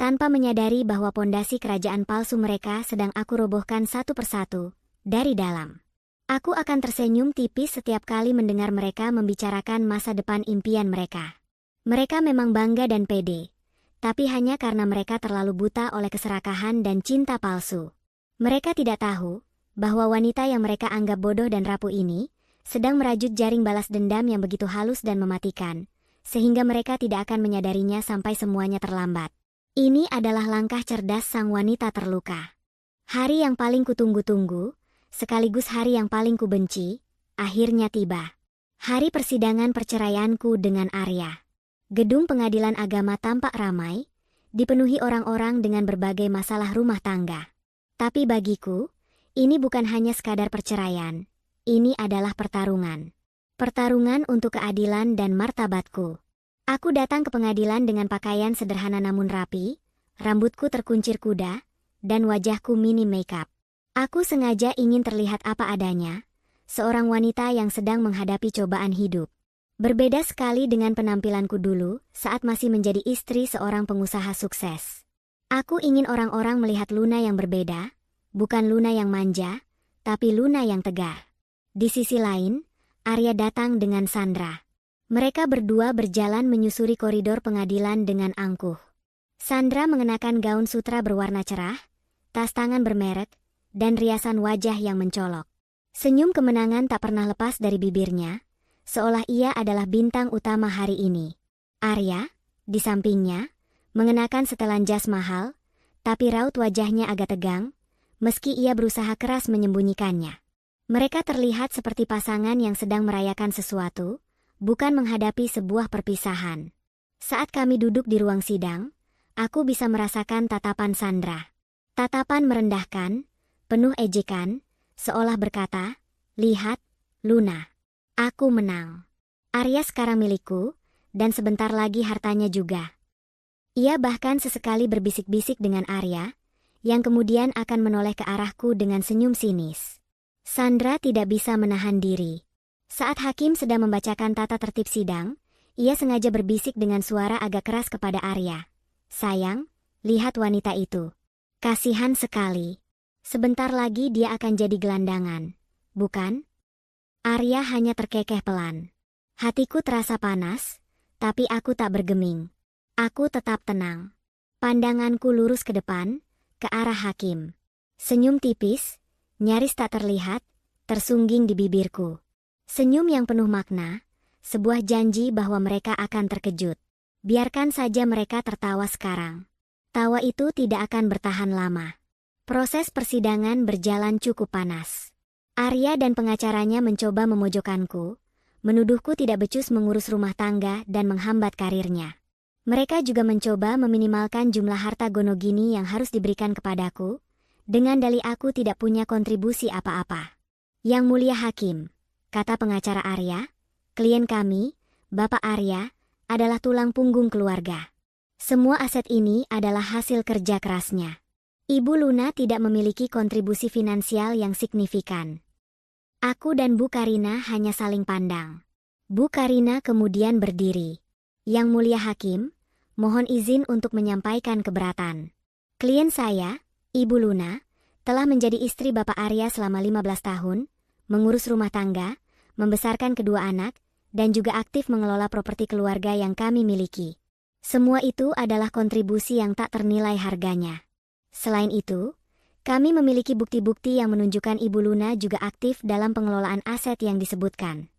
tanpa menyadari bahwa pondasi kerajaan palsu mereka sedang aku robohkan satu persatu, dari dalam. Aku akan tersenyum tipis setiap kali mendengar mereka membicarakan masa depan impian mereka. Mereka memang bangga dan pede, tapi hanya karena mereka terlalu buta oleh keserakahan dan cinta palsu. Mereka tidak tahu bahwa wanita yang mereka anggap bodoh dan rapuh ini sedang merajut jaring balas dendam yang begitu halus dan mematikan, sehingga mereka tidak akan menyadarinya sampai semuanya terlambat. Ini adalah langkah cerdas sang wanita terluka. Hari yang paling kutunggu-tunggu, sekaligus hari yang paling kubenci, akhirnya tiba. Hari persidangan perceraianku dengan Arya. Gedung pengadilan agama tampak ramai, dipenuhi orang-orang dengan berbagai masalah rumah tangga. Tapi bagiku, ini bukan hanya sekadar perceraian. Ini adalah pertarungan. Pertarungan untuk keadilan dan martabatku. Aku datang ke pengadilan dengan pakaian sederhana namun rapi, rambutku terkuncir kuda, dan wajahku minim makeup. Aku sengaja ingin terlihat apa adanya, seorang wanita yang sedang menghadapi cobaan hidup. Berbeda sekali dengan penampilanku dulu saat masih menjadi istri seorang pengusaha sukses. Aku ingin orang-orang melihat Luna yang berbeda, bukan Luna yang manja, tapi Luna yang tegar. Di sisi lain, Arya datang dengan Sandra. Mereka berdua berjalan menyusuri koridor pengadilan dengan angkuh. Sandra mengenakan gaun sutra berwarna cerah, tas tangan bermerek, dan riasan wajah yang mencolok. Senyum kemenangan tak pernah lepas dari bibirnya, seolah ia adalah bintang utama hari ini. Arya, di sampingnya, mengenakan setelan jas mahal, tapi raut wajahnya agak tegang, meski ia berusaha keras menyembunyikannya. Mereka terlihat seperti pasangan yang sedang merayakan sesuatu, bukan menghadapi sebuah perpisahan. Saat kami duduk di ruang sidang, aku bisa merasakan tatapan Sandra. Tatapan merendahkan, penuh ejekan, seolah berkata, "Lihat, Luna. Aku menang. Arya sekarang milikku, dan sebentar lagi hartanya juga. Ia bahkan sesekali berbisik-bisik dengan Arya, yang kemudian akan menoleh ke arahku dengan senyum sinis. Sandra tidak bisa menahan diri. Saat hakim sedang membacakan tata tertib sidang, ia sengaja berbisik dengan suara agak keras kepada Arya. "Sayang, lihat wanita itu. Kasihan sekali. Sebentar lagi dia akan jadi gelandangan, bukan?" Arya hanya terkekeh pelan. Hatiku terasa panas, tapi aku tak bergeming. Aku tetap tenang. Pandanganku lurus ke depan, ke arah hakim. Senyum tipis, nyaris tak terlihat, tersungging di bibirku. Senyum yang penuh makna, sebuah janji bahwa mereka akan terkejut. Biarkan saja mereka tertawa sekarang. Tawa itu tidak akan bertahan lama. Proses persidangan berjalan cukup panas. Arya dan pengacaranya mencoba memojokkanku, menuduhku tidak becus mengurus rumah tangga dan menghambat karirnya. Mereka juga mencoba meminimalkan jumlah harta gonogini yang harus diberikan kepadaku, dengan dalih aku tidak punya kontribusi apa-apa. "Yang mulia hakim," kata pengacara Arya, "klien kami, Bapak Arya, adalah tulang punggung keluarga. Semua aset ini adalah hasil kerja kerasnya. Ibu Luna tidak memiliki kontribusi finansial yang signifikan." Aku dan Bu Karina hanya saling pandang. Bu Karina kemudian berdiri. "Yang mulia hakim, mohon izin untuk menyampaikan keberatan. Klien saya, Ibu Luna, telah menjadi istri Bapak Arya selama 15 tahun, mengurus rumah tangga, membesarkan kedua anak, dan juga aktif mengelola properti keluarga yang kami miliki. Semua itu adalah kontribusi yang tak ternilai harganya. Selain itu, kami memiliki bukti-bukti yang menunjukkan Ibu Luna juga aktif dalam pengelolaan aset yang disebutkan."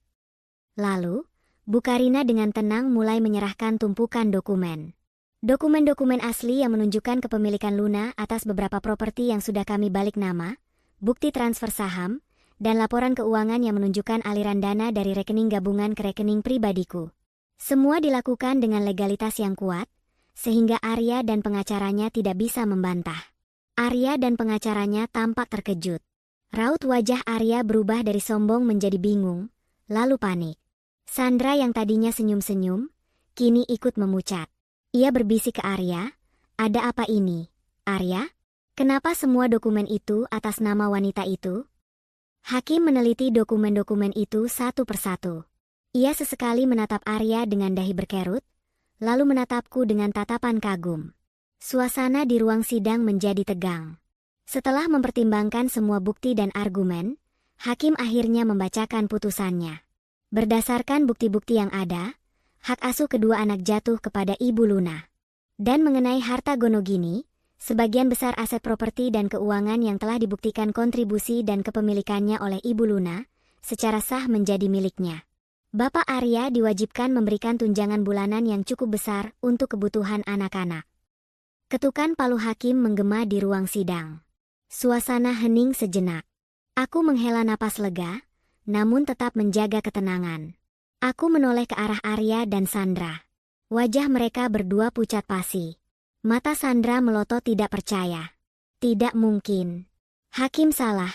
Lalu, Bu Karina dengan tenang mulai menyerahkan tumpukan dokumen. Dokumen-dokumen asli yang menunjukkan kepemilikan Luna atas beberapa properti yang sudah kami balik nama, bukti transfer saham, dan laporan keuangan yang menunjukkan aliran dana dari rekening gabungan ke rekening pribadiku. Semua dilakukan dengan legalitas yang kuat, sehingga Arya dan pengacaranya tidak bisa membantah. Arya dan pengacaranya tampak terkejut. Raut wajah Arya berubah dari sombong menjadi bingung, lalu panik. Sandra yang tadinya senyum-senyum, kini ikut memucat. Ia berbisik ke Arya, "Ada apa ini, Arya? Kenapa semua dokumen itu atas nama wanita itu?" Hakim meneliti dokumen-dokumen itu satu persatu. Ia sesekali menatap Arya dengan dahi berkerut, lalu menatapku dengan tatapan kagum. Suasana di ruang sidang menjadi tegang. Setelah mempertimbangkan semua bukti dan argumen, hakim akhirnya membacakan putusannya. Berdasarkan bukti-bukti yang ada, hak asuh kedua anak jatuh kepada Ibu Luna. Dan mengenai harta gonogini, sebagian besar aset properti dan keuangan yang telah dibuktikan kontribusi dan kepemilikannya oleh Ibu Luna, secara sah menjadi miliknya. Bapak Arya diwajibkan memberikan tunjangan bulanan yang cukup besar untuk kebutuhan anak-anak. Ketukan palu hakim menggema di ruang sidang. Suasana hening sejenak. Aku menghela napas lega, namun tetap menjaga ketenangan. Aku menoleh ke arah Arya dan Sandra. Wajah mereka berdua pucat pasi. Mata Sandra melotot tidak percaya. "Tidak mungkin. Hakim salah,"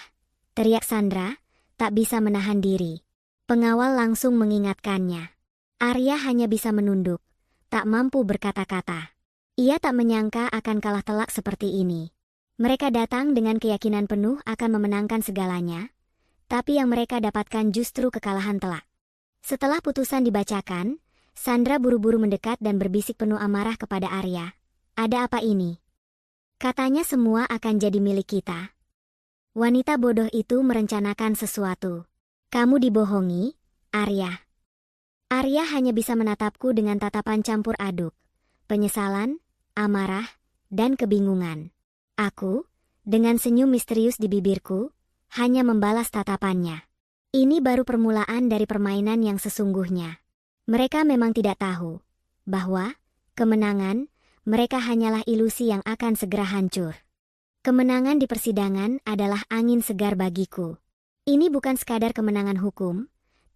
teriak Sandra, tak bisa menahan diri. Pengawal langsung mengingatkannya. Arya hanya bisa menunduk, tak mampu berkata-kata. Ia tak menyangka akan kalah telak seperti ini. Mereka datang dengan keyakinan penuh akan memenangkan segalanya, tapi yang mereka dapatkan justru kekalahan telak. Setelah putusan dibacakan, Sandra buru-buru mendekat dan berbisik penuh amarah kepada Arya. "Ada apa ini? Katanya semua akan jadi milik kita." Wanita bodoh itu merencanakan sesuatu. "Kamu dibohongi, Arya." Arya hanya bisa menatapku dengan tatapan campur aduk, penyesalan, amarah, dan kebingungan. Aku, dengan senyum misterius di bibirku, hanya membalas tatapannya. Ini baru permulaan dari permainan yang sesungguhnya. Mereka memang tidak tahu bahwa kemenangan mereka hanyalah ilusi yang akan segera hancur. Kemenangan di persidangan adalah angin segar bagiku. Ini bukan sekadar kemenangan hukum,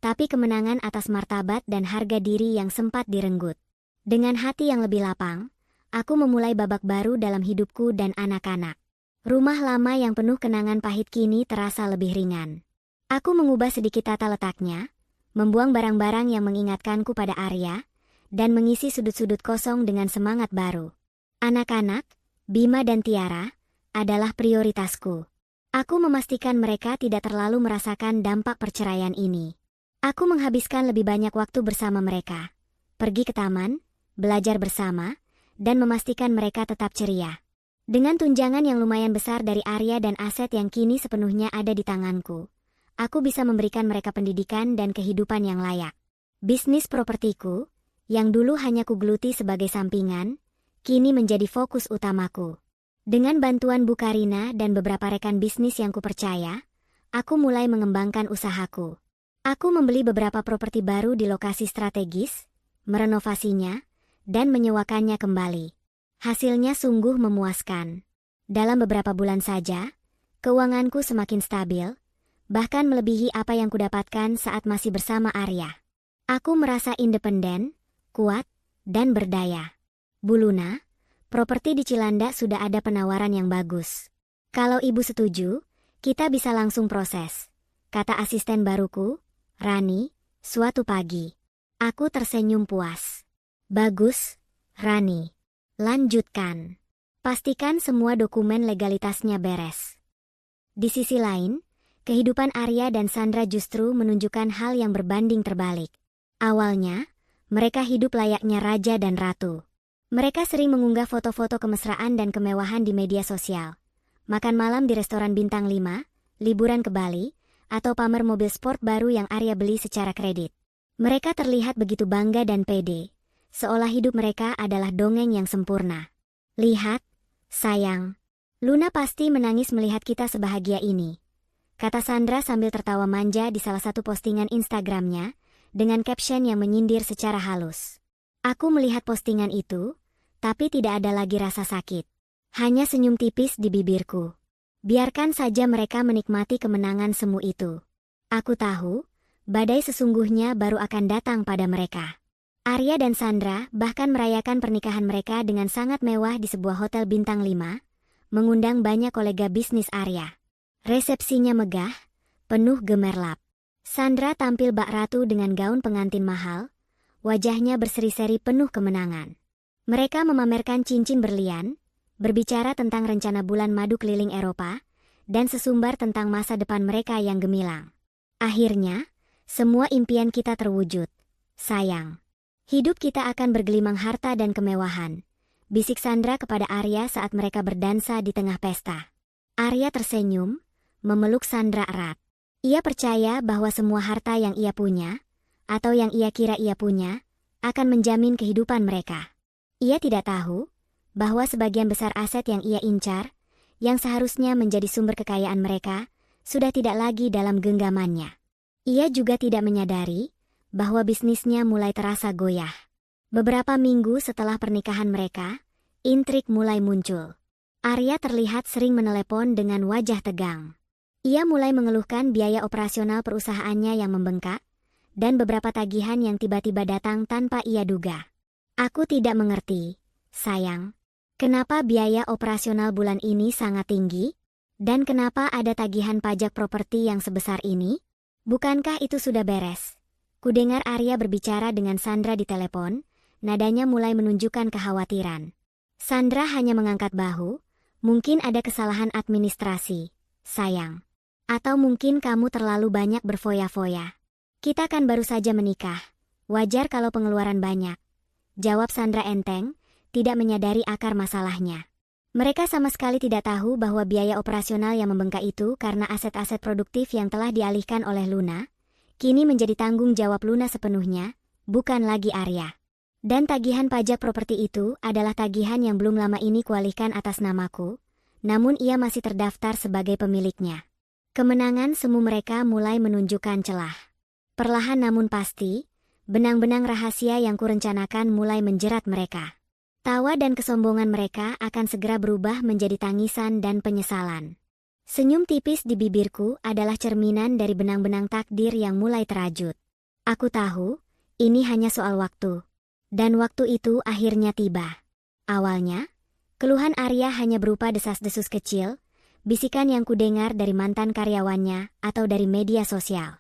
tapi kemenangan atas martabat dan harga diri yang sempat direnggut. Dengan hati yang lebih lapang, aku memulai babak baru dalam hidupku dan anak-anak. Rumah lama yang penuh kenangan pahit kini terasa lebih ringan. Aku mengubah sedikit tata letaknya, membuang barang-barang yang mengingatkanku pada Arya, dan mengisi sudut-sudut kosong dengan semangat baru. Anak-anak, Bima dan Tiara, adalah prioritasku. Aku memastikan mereka tidak terlalu merasakan dampak perceraian ini. Aku menghabiskan lebih banyak waktu bersama mereka, pergi ke taman, belajar bersama, dan memastikan mereka tetap ceria. Dengan tunjangan yang lumayan besar dari Arya dan aset yang kini sepenuhnya ada di tanganku, aku bisa memberikan mereka pendidikan dan kehidupan yang layak. Bisnis propertiku, yang dulu hanya kugeluti sebagai sampingan, kini menjadi fokus utamaku. Dengan bantuan Bu Karina dan beberapa rekan bisnis yang kupercaya, aku mulai mengembangkan usahaku. Aku membeli beberapa properti baru di lokasi strategis, merenovasinya, dan menyewakannya kembali. Hasilnya sungguh memuaskan. Dalam beberapa bulan saja, keuanganku semakin stabil, bahkan melebihi apa yang kudapatkan saat masih bersama Arya. Aku merasa independen, kuat, dan berdaya. Bu Luna, properti di Cilanda sudah ada penawaran yang bagus. Kalau Ibu setuju, kita bisa langsung proses, kata asisten baruku, Rani, suatu pagi. Aku tersenyum puas. Bagus, Rani. Lanjutkan. Pastikan semua dokumen legalitasnya beres. Di sisi lain, kehidupan Arya dan Sandra justru menunjukkan hal yang berbanding terbalik. Awalnya, mereka hidup layaknya raja dan ratu. Mereka sering mengunggah foto-foto kemesraan dan kemewahan di media sosial. Makan malam di restoran bintang 5, liburan ke Bali, atau pamer mobil sport baru yang Arya beli secara kredit. Mereka terlihat begitu bangga dan pede, seolah hidup mereka adalah dongeng yang sempurna. Lihat, sayang. Luna pasti menangis melihat kita sebahagia ini, kata Sandra sambil tertawa manja di salah satu postingan Instagramnya, dengan caption yang menyindir secara halus. Aku melihat postingan itu, tapi tidak ada lagi rasa sakit. Hanya senyum tipis di bibirku. Biarkan saja mereka menikmati kemenangan semu itu. Aku tahu, badai sesungguhnya baru akan datang pada mereka. Arya dan Sandra bahkan merayakan pernikahan mereka dengan sangat mewah di sebuah hotel bintang 5, mengundang banyak kolega bisnis Arya. Resepsinya megah, penuh gemerlap. Sandra tampil bak ratu dengan gaun pengantin mahal, wajahnya berseri-seri penuh kemenangan. Mereka memamerkan cincin berlian, berbicara tentang rencana bulan madu keliling Eropa, dan sesumbar tentang masa depan mereka yang gemilang. Akhirnya, semua impian kita terwujud. Sayang. Hidup kita akan bergelimang harta dan kemewahan, bisik Sandra kepada Arya saat mereka berdansa di tengah pesta. Arya tersenyum, memeluk Sandra erat. Ia percaya bahwa semua harta yang ia punya, atau yang ia kira ia punya, akan menjamin kehidupan mereka. Ia tidak tahu bahwa sebagian besar aset yang ia incar, yang seharusnya menjadi sumber kekayaan mereka, sudah tidak lagi dalam genggamannya. Ia juga tidak menyadari bahwa bisnisnya mulai terasa goyah. Beberapa minggu setelah pernikahan mereka, intrik mulai muncul. Arya terlihat sering menelepon dengan wajah tegang. Ia mulai mengeluhkan biaya operasional perusahaannya yang membengkak, dan beberapa tagihan yang tiba-tiba datang tanpa ia duga. Aku tidak mengerti, sayang. Kenapa biaya operasional bulan ini sangat tinggi? Dan kenapa ada tagihan pajak properti yang sebesar ini? Bukankah itu sudah beres? Kudengar Arya berbicara dengan Sandra di telepon, nadanya mulai menunjukkan kekhawatiran. Sandra hanya mengangkat bahu, mungkin ada kesalahan administrasi, sayang. Atau mungkin kamu terlalu banyak berfoya-foya. Kita kan baru saja menikah, wajar kalau pengeluaran banyak. Jawab Sandra enteng, tidak menyadari akar masalahnya. Mereka sama sekali tidak tahu bahwa biaya operasional yang membengkak itu karena aset-aset produktif yang telah dialihkan oleh Luna, kini menjadi tanggung jawab Luna sepenuhnya, bukan lagi Arya. Dan tagihan pajak properti itu adalah tagihan yang belum lama ini kualihkan atas namaku, namun ia masih terdaftar sebagai pemiliknya. Kemenangan semu mereka mulai menunjukkan celah. Perlahan namun pasti, benang-benang rahasia yang kurencanakan mulai menjerat mereka. Tawa dan kesombongan mereka akan segera berubah menjadi tangisan dan penyesalan. Senyum tipis di bibirku adalah cerminan dari benang-benang takdir yang mulai terajut. Aku tahu, ini hanya soal waktu. Dan waktu itu akhirnya tiba. Awalnya, keluhan Arya hanya berupa desas-desus kecil, bisikan yang kudengar dari mantan karyawannya atau dari media sosial.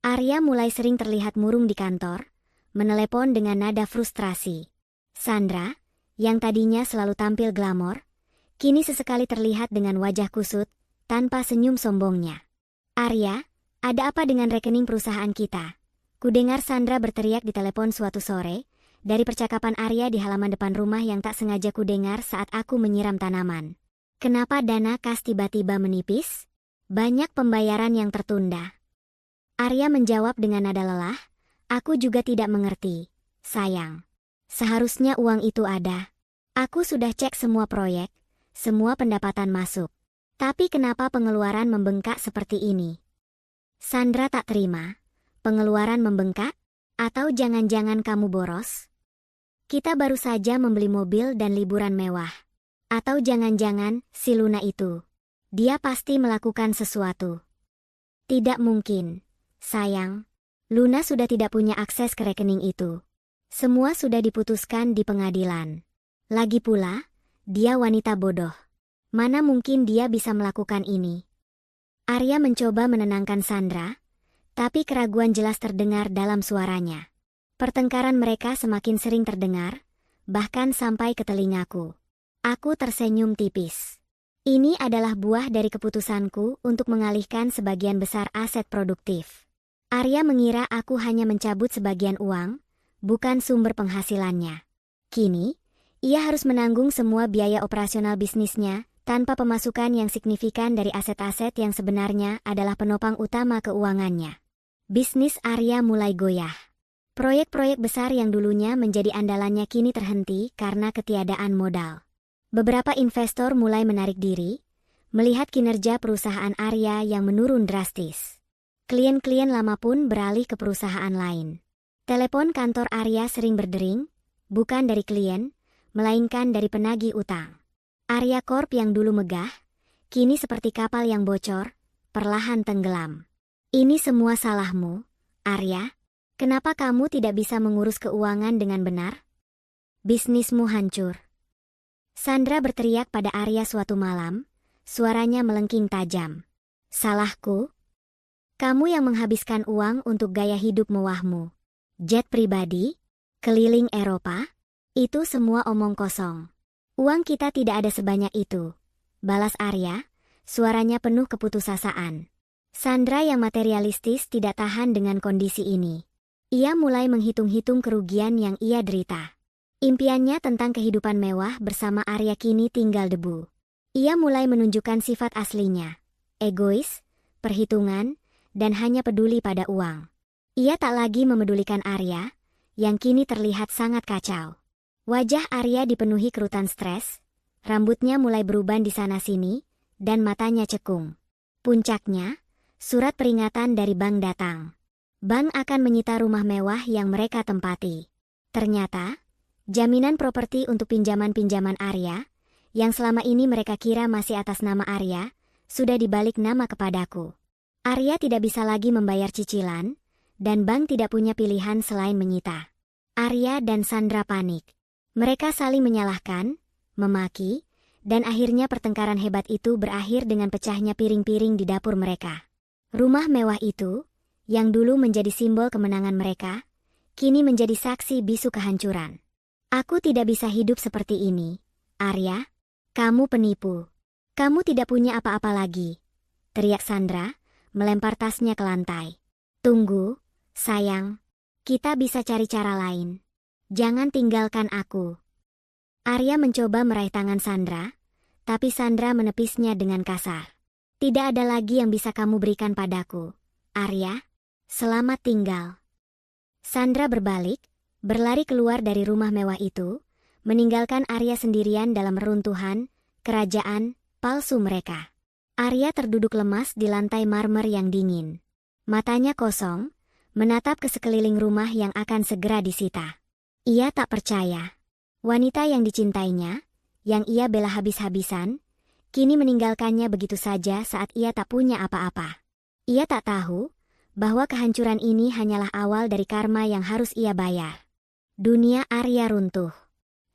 Arya mulai sering terlihat murung di kantor, menelepon dengan nada frustrasi. Sandra, yang tadinya selalu tampil glamor, kini sesekali terlihat dengan wajah kusut, tanpa senyum sombongnya. Arya, ada apa dengan rekening perusahaan kita? Kudengar Sandra berteriak di telepon suatu sore, dari percakapan Arya di halaman depan rumah yang tak sengaja kudengar saat aku menyiram tanaman. Kenapa dana kas tiba-tiba menipis? Banyak pembayaran yang tertunda. Arya menjawab dengan nada lelah, aku juga tidak mengerti, sayang. Seharusnya uang itu ada. Aku sudah cek semua proyek, semua pendapatan masuk. Tapi kenapa pengeluaran membengkak seperti ini? Sandra tak terima. Pengeluaran membengkak? Atau jangan-jangan kamu boros? Kita baru saja membeli mobil dan liburan mewah. Atau jangan-jangan si Luna itu. Dia pasti melakukan sesuatu. Tidak mungkin, sayang. Luna sudah tidak punya akses ke rekening itu. Semua sudah diputuskan di pengadilan. Lagi pula, dia wanita bodoh. Mana mungkin dia bisa melakukan ini? Arya mencoba menenangkan Sandra, tapi keraguan jelas terdengar dalam suaranya. Pertengkaran mereka semakin sering terdengar, bahkan sampai ke telingaku. Aku tersenyum tipis. Ini adalah buah dari keputusanku untuk mengalihkan sebagian besar aset produktif. Arya mengira aku hanya mencabut sebagian uang, bukan sumber penghasilannya. Kini, ia harus menanggung semua biaya operasional bisnisnya, tanpa pemasukan yang signifikan dari aset-aset yang sebenarnya adalah penopang utama keuangannya. Bisnis Arya mulai goyah. Proyek-proyek besar yang dulunya menjadi andalannya kini terhenti karena ketiadaan modal. Beberapa investor mulai menarik diri, melihat kinerja perusahaan Arya yang menurun drastis. Klien-klien lama pun beralih ke perusahaan lain. Telepon kantor Arya sering berdering, bukan dari klien, melainkan dari penagih utang. Arya Corp yang dulu megah, kini seperti kapal yang bocor, perlahan tenggelam. Ini semua salahmu, Arya. Kenapa kamu tidak bisa mengurus keuangan dengan benar? Bisnismu hancur. Sandra berteriak pada Arya suatu malam, suaranya melengking tajam. Salahku? Kamu yang menghabiskan uang untuk gaya hidup mewahmu. Jet pribadi? Keliling Eropa? Itu semua omong kosong. Uang kita tidak ada sebanyak itu. Balas Arya, suaranya penuh keputusasaan. Sandra yang materialistis tidak tahan dengan kondisi ini. Ia mulai menghitung-hitung kerugian yang ia derita. Impiannya tentang kehidupan mewah bersama Arya kini tinggal debu. Ia mulai menunjukkan sifat aslinya. Egois, perhitungan, dan hanya peduli pada uang. Ia tak lagi memedulikan Arya, yang kini terlihat sangat kacau. Wajah Arya dipenuhi kerutan stres, rambutnya mulai beruban di sana-sini, dan matanya cekung. Puncaknya, surat peringatan dari bank datang. Bank akan menyita rumah mewah yang mereka tempati. Ternyata, jaminan properti untuk pinjaman-pinjaman Arya, yang selama ini mereka kira masih atas nama Arya, sudah dibalik nama kepadaku. Arya tidak bisa lagi membayar cicilan, dan bank tidak punya pilihan selain menyita. Arya dan Sandra panik. Mereka saling menyalahkan, memaki, dan akhirnya pertengkaran hebat itu berakhir dengan pecahnya piring-piring di dapur mereka. Rumah mewah itu, yang dulu menjadi simbol kemenangan mereka, kini menjadi saksi bisu kehancuran. Aku tidak bisa hidup seperti ini, Arya. Kamu penipu. Kamu tidak punya apa-apa lagi, teriak Sandra, melempar tasnya ke lantai. Tunggu, sayang. Kita bisa cari cara lain. Jangan tinggalkan aku. Arya mencoba meraih tangan Sandra, tapi Sandra menepisnya dengan kasar. Tidak ada lagi yang bisa kamu berikan padaku, Arya. Selamat tinggal. Sandra berbalik, berlari keluar dari rumah mewah itu, meninggalkan Arya sendirian dalam reruntuhan kerajaan palsu mereka. Arya terduduk lemas di lantai marmer yang dingin. Matanya kosong, menatap ke sekeliling rumah yang akan segera disita. Ia tak percaya. Wanita yang dicintainya, yang ia bela habis-habisan, kini meninggalkannya begitu saja saat ia tak punya apa-apa. Ia tak tahu bahwa kehancuran ini hanyalah awal dari karma yang harus ia bayar. Dunia Arya runtuh.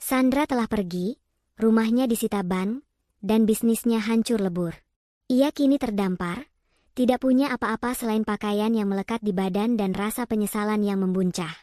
Sandra telah pergi, rumahnya disita bank, dan bisnisnya hancur lebur. Ia kini terdampar, Tidak punya apa-apa selain pakaian yang melekat di badan dan rasa penyesalan yang membuncah.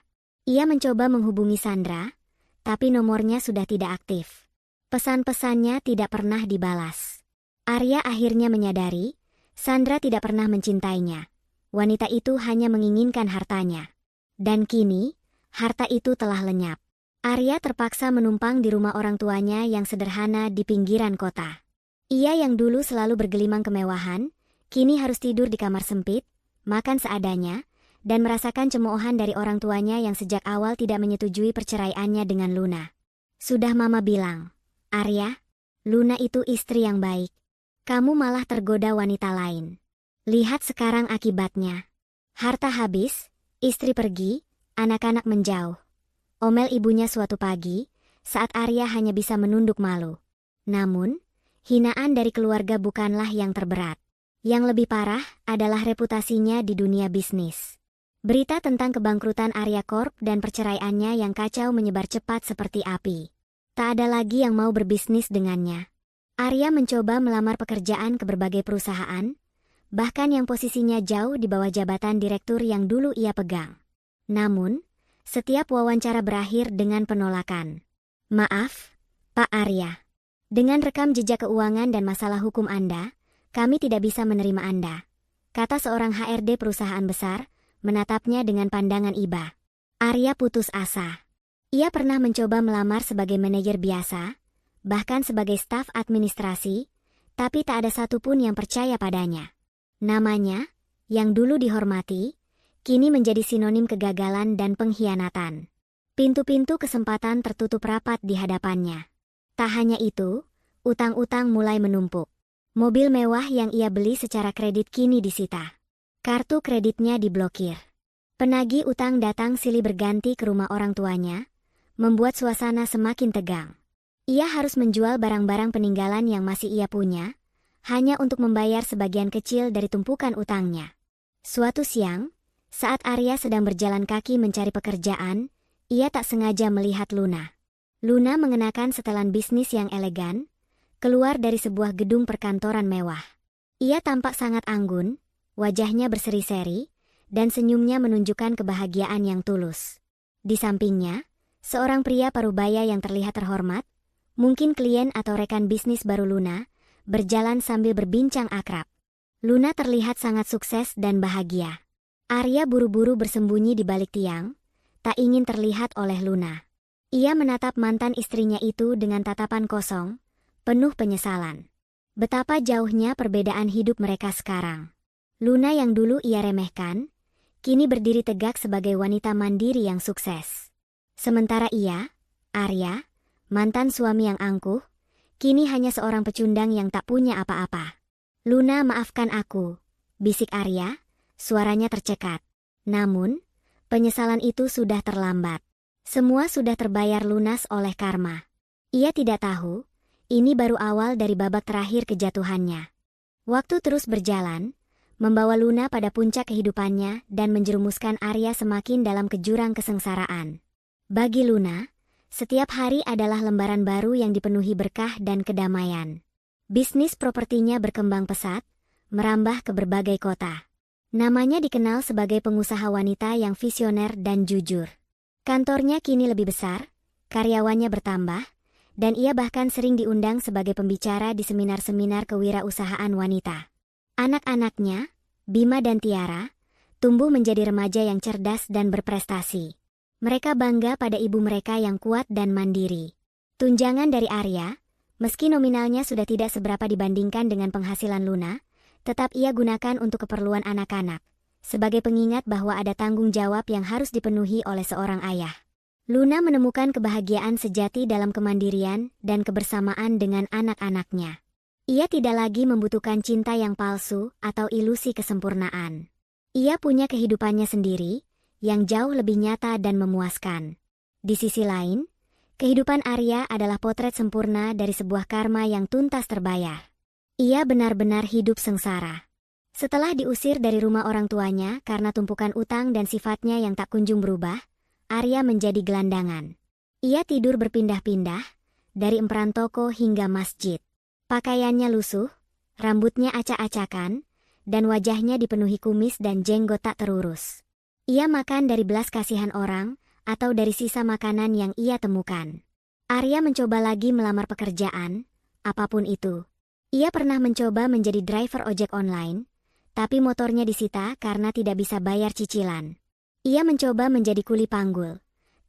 Ia mencoba menghubungi Sandra, tapi nomornya sudah tidak aktif. Pesan-pesannya tidak pernah dibalas. Arya akhirnya menyadari, Sandra tidak pernah mencintainya. Wanita itu hanya menginginkan hartanya. Dan kini, harta itu telah lenyap. Arya terpaksa menumpang di rumah orang tuanya yang sederhana di pinggiran kota. Ia yang dulu selalu bergelimang kemewahan, kini harus tidur di kamar sempit, makan seadanya, dan merasakan cemoohan dari orang tuanya yang sejak awal tidak menyetujui perceraiannya dengan Luna. Sudah Mama bilang, Arya, Luna itu istri yang baik. Kamu malah tergoda wanita lain. Lihat sekarang akibatnya. Harta habis, istri pergi, anak-anak menjauh. Omel ibunya suatu pagi, saat Arya hanya bisa menunduk malu. Namun, hinaan dari keluarga bukanlah yang terberat. Yang lebih parah adalah reputasinya di dunia bisnis. Berita tentang kebangkrutan Arya Corp dan perceraiannya yang kacau menyebar cepat seperti api. Tak ada lagi yang mau berbisnis dengannya. Arya mencoba melamar pekerjaan ke berbagai perusahaan, bahkan yang posisinya jauh di bawah jabatan direktur yang dulu ia pegang. Namun, setiap wawancara berakhir dengan penolakan. Maaf, Pak Arya. Dengan rekam jejak keuangan dan masalah hukum Anda, kami tidak bisa menerima Anda, kata seorang HRD perusahaan besar, menatapnya dengan pandangan iba. Arya putus asa. Ia pernah mencoba melamar sebagai manajer biasa, bahkan sebagai staf administrasi, tapi tak ada satupun yang percaya padanya. Namanya, yang dulu dihormati, kini menjadi sinonim kegagalan dan pengkhianatan. Pintu-pintu kesempatan tertutup rapat di hadapannya. Tak hanya itu, utang-utang mulai menumpuk. Mobil mewah yang ia beli secara kredit kini disita. Kartu kreditnya diblokir. Penagih utang datang silih berganti ke rumah orang tuanya, membuat suasana semakin tegang. Ia harus menjual barang-barang peninggalan yang masih ia punya, hanya untuk membayar sebagian kecil dari tumpukan utangnya. Suatu siang, saat Arya sedang berjalan kaki mencari pekerjaan, ia tak sengaja melihat Luna. Luna mengenakan setelan bisnis yang elegan, keluar dari sebuah gedung perkantoran mewah. Ia tampak sangat anggun, wajahnya berseri-seri, dan senyumnya menunjukkan kebahagiaan yang tulus. Di sampingnya, seorang pria parubaya yang terlihat terhormat, mungkin klien atau rekan bisnis baru Luna, berjalan sambil berbincang akrab. Luna terlihat sangat sukses dan bahagia. Arya buru-buru bersembunyi di balik tiang, tak ingin terlihat oleh Luna. Ia menatap mantan istrinya itu dengan tatapan kosong, penuh penyesalan. Betapa jauhnya perbedaan hidup mereka sekarang. Luna yang dulu ia remehkan, kini berdiri tegak sebagai wanita mandiri yang sukses. Sementara ia, Arya, mantan suami yang angkuh, kini hanya seorang pecundang yang tak punya apa-apa. Luna, maafkan aku, bisik Arya, suaranya tercekat. Namun, penyesalan itu sudah terlambat. Semua sudah terbayar lunas oleh karma. Ia tidak tahu, ini baru awal dari babak terakhir kejatuhannya. Waktu terus berjalan, membawa Luna pada puncak kehidupannya dan menjerumuskan Arya semakin dalam ke jurang kesengsaraan. Bagi Luna, setiap hari adalah lembaran baru yang dipenuhi berkah dan kedamaian. Bisnis propertinya berkembang pesat, merambah ke berbagai kota. Namanya dikenal sebagai pengusaha wanita yang visioner dan jujur. Kantornya kini lebih besar, karyawannya bertambah, dan ia bahkan sering diundang sebagai pembicara di seminar-seminar kewirausahaan wanita. Anak-anaknya, Bima dan Tiara, tumbuh menjadi remaja yang cerdas dan berprestasi. Mereka bangga pada ibu mereka yang kuat dan mandiri. Tunjangan dari Arya, meski nominalnya sudah tidak seberapa dibandingkan dengan penghasilan Luna, tetap ia gunakan untuk keperluan anak-anak, sebagai pengingat bahwa ada tanggung jawab yang harus dipenuhi oleh seorang ayah. Luna menemukan kebahagiaan sejati dalam kemandirian dan kebersamaan dengan anak-anaknya. Ia tidak lagi membutuhkan cinta yang palsu atau ilusi kesempurnaan. Ia punya kehidupannya sendiri, yang jauh lebih nyata dan memuaskan. Di sisi lain, kehidupan Arya adalah potret sempurna dari sebuah karma yang tuntas terbayar. Ia benar-benar hidup sengsara. Setelah diusir dari rumah orang tuanya karena tumpukan utang dan sifatnya yang tak kunjung berubah, Arya menjadi gelandangan. Ia tidur berpindah-pindah, dari emperan toko hingga masjid. Pakaiannya lusuh, rambutnya acak-acakan, dan wajahnya dipenuhi kumis dan jenggot tak terurus. Ia makan dari belas kasihan orang, atau dari sisa makanan yang ia temukan. Arya mencoba lagi melamar pekerjaan, apapun itu. Ia pernah mencoba menjadi driver ojek online, tapi motornya disita karena tidak bisa bayar cicilan. Ia mencoba menjadi kuli panggul,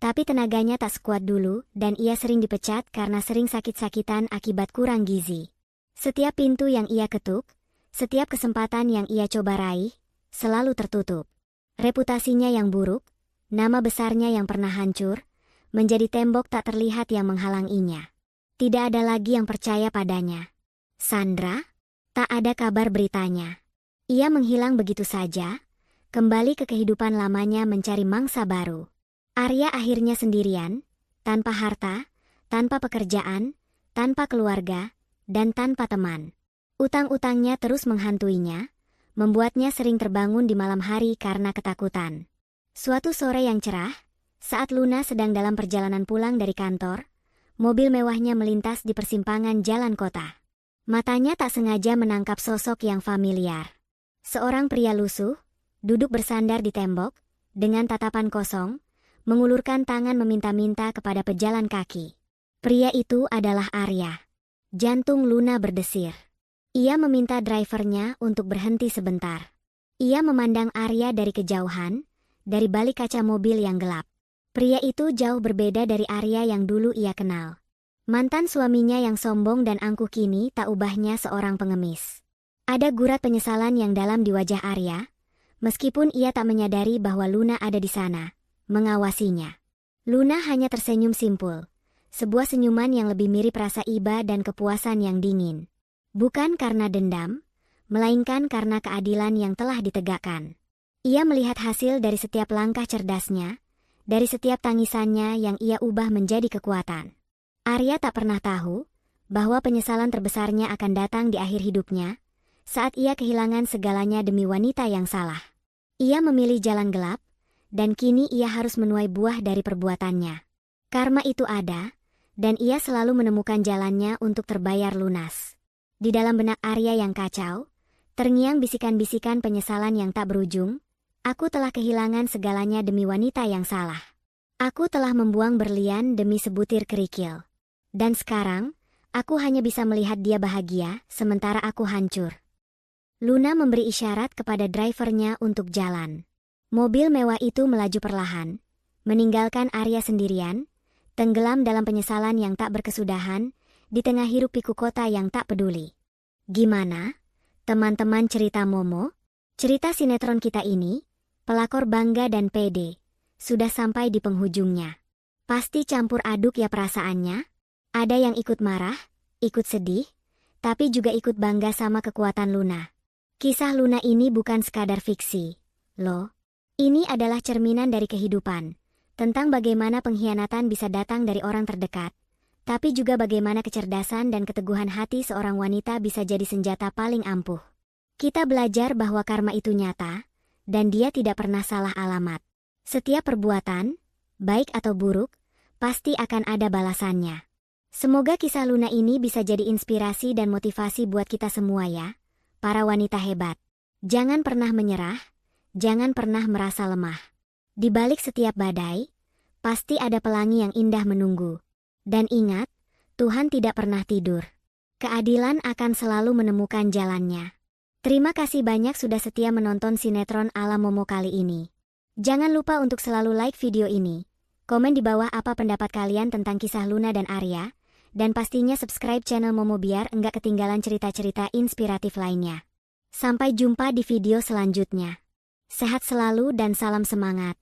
tapi tenaganya tak sekuat dulu dan ia sering dipecat karena sering sakit-sakitan akibat kurang gizi. Setiap pintu yang ia ketuk, setiap kesempatan yang ia coba raih, selalu tertutup. Reputasinya yang buruk, nama besarnya yang pernah hancur, menjadi tembok tak terlihat yang menghalanginya. Tidak ada lagi yang percaya padanya. Sandra? Tak ada kabar beritanya. Ia menghilang begitu saja, kembali ke kehidupan lamanya mencari mangsa baru. Arya akhirnya sendirian, tanpa harta, tanpa pekerjaan, tanpa keluarga, dan tanpa teman. Utang-utangnya terus menghantuinya, membuatnya sering terbangun di malam hari karena ketakutan. Suatu sore yang cerah, saat Luna sedang dalam perjalanan pulang dari kantor, mobil mewahnya melintas di persimpangan jalan kota. Matanya tak sengaja menangkap sosok yang familiar. Seorang pria lusuh, duduk bersandar di tembok, dengan tatapan kosong, mengulurkan tangan meminta-minta kepada pejalan kaki. Pria itu adalah Arya. Jantung Luna berdesir. Ia meminta drivernya untuk berhenti sebentar. Ia memandang Arya dari kejauhan, dari balik kaca mobil yang gelap. Pria itu jauh berbeda dari Arya yang dulu ia kenal. Mantan suaminya yang sombong dan angkuh kini tak ubahnya seorang pengemis. Ada gurat penyesalan yang dalam di wajah Arya, meskipun ia tak menyadari bahwa Luna ada di sana, mengawasinya. Luna hanya tersenyum simpul, sebuah senyuman yang lebih mirip rasa iba dan kepuasan yang dingin. Bukan karena dendam, melainkan karena keadilan yang telah ditegakkan. Ia melihat hasil dari setiap langkah cerdasnya, dari setiap tangisannya yang ia ubah menjadi kekuatan. Arya tak pernah tahu bahwa penyesalan terbesarnya akan datang di akhir hidupnya, saat ia kehilangan segalanya demi wanita yang salah. Ia memilih jalan gelap, dan kini ia harus menuai buah dari perbuatannya. Karma itu ada, dan ia selalu menemukan jalannya untuk terbayar lunas. Di dalam benak Arya yang kacau, terngiang bisikan-bisikan penyesalan yang tak berujung. Aku telah kehilangan segalanya demi wanita yang salah. Aku telah membuang berlian demi sebutir kerikil. Dan sekarang, aku hanya bisa melihat dia bahagia, sementara aku hancur. Luna memberi isyarat kepada drivernya untuk jalan. Mobil mewah itu melaju perlahan, meninggalkan Arya sendirian, tenggelam dalam penyesalan yang tak berkesudahan, di tengah hiruk pikuk kota yang tak peduli. Gimana, teman-teman cerita Momo? Cerita sinetron kita ini, pelakor bangga dan pede, sudah sampai di penghujungnya. Pasti campur aduk ya perasaannya. Ada yang ikut marah, ikut sedih, tapi juga ikut bangga sama kekuatan Luna. Kisah Luna ini bukan sekadar fiksi, loh. Ini adalah cerminan dari kehidupan, tentang bagaimana pengkhianatan bisa datang dari orang terdekat, tapi juga bagaimana kecerdasan dan keteguhan hati seorang wanita bisa jadi senjata paling ampuh. Kita belajar bahwa karma itu nyata, dan dia tidak pernah salah alamat. Setiap perbuatan, baik atau buruk, pasti akan ada balasannya. Semoga kisah Luna ini bisa jadi inspirasi dan motivasi buat kita semua ya, para wanita hebat. Jangan pernah menyerah, jangan pernah merasa lemah. Di balik setiap badai, pasti ada pelangi yang indah menunggu. Dan ingat, Tuhan tidak pernah tidur. Keadilan akan selalu menemukan jalannya. Terima kasih banyak sudah setia menonton sinetron ala Momo kali ini. Jangan lupa untuk selalu like video ini. Komen di bawah apa pendapat kalian tentang kisah Luna dan Arya. Dan pastinya subscribe channel Momo biar enggak ketinggalan cerita-cerita inspiratif lainnya. Sampai jumpa di video selanjutnya. Sehat selalu dan salam semangat.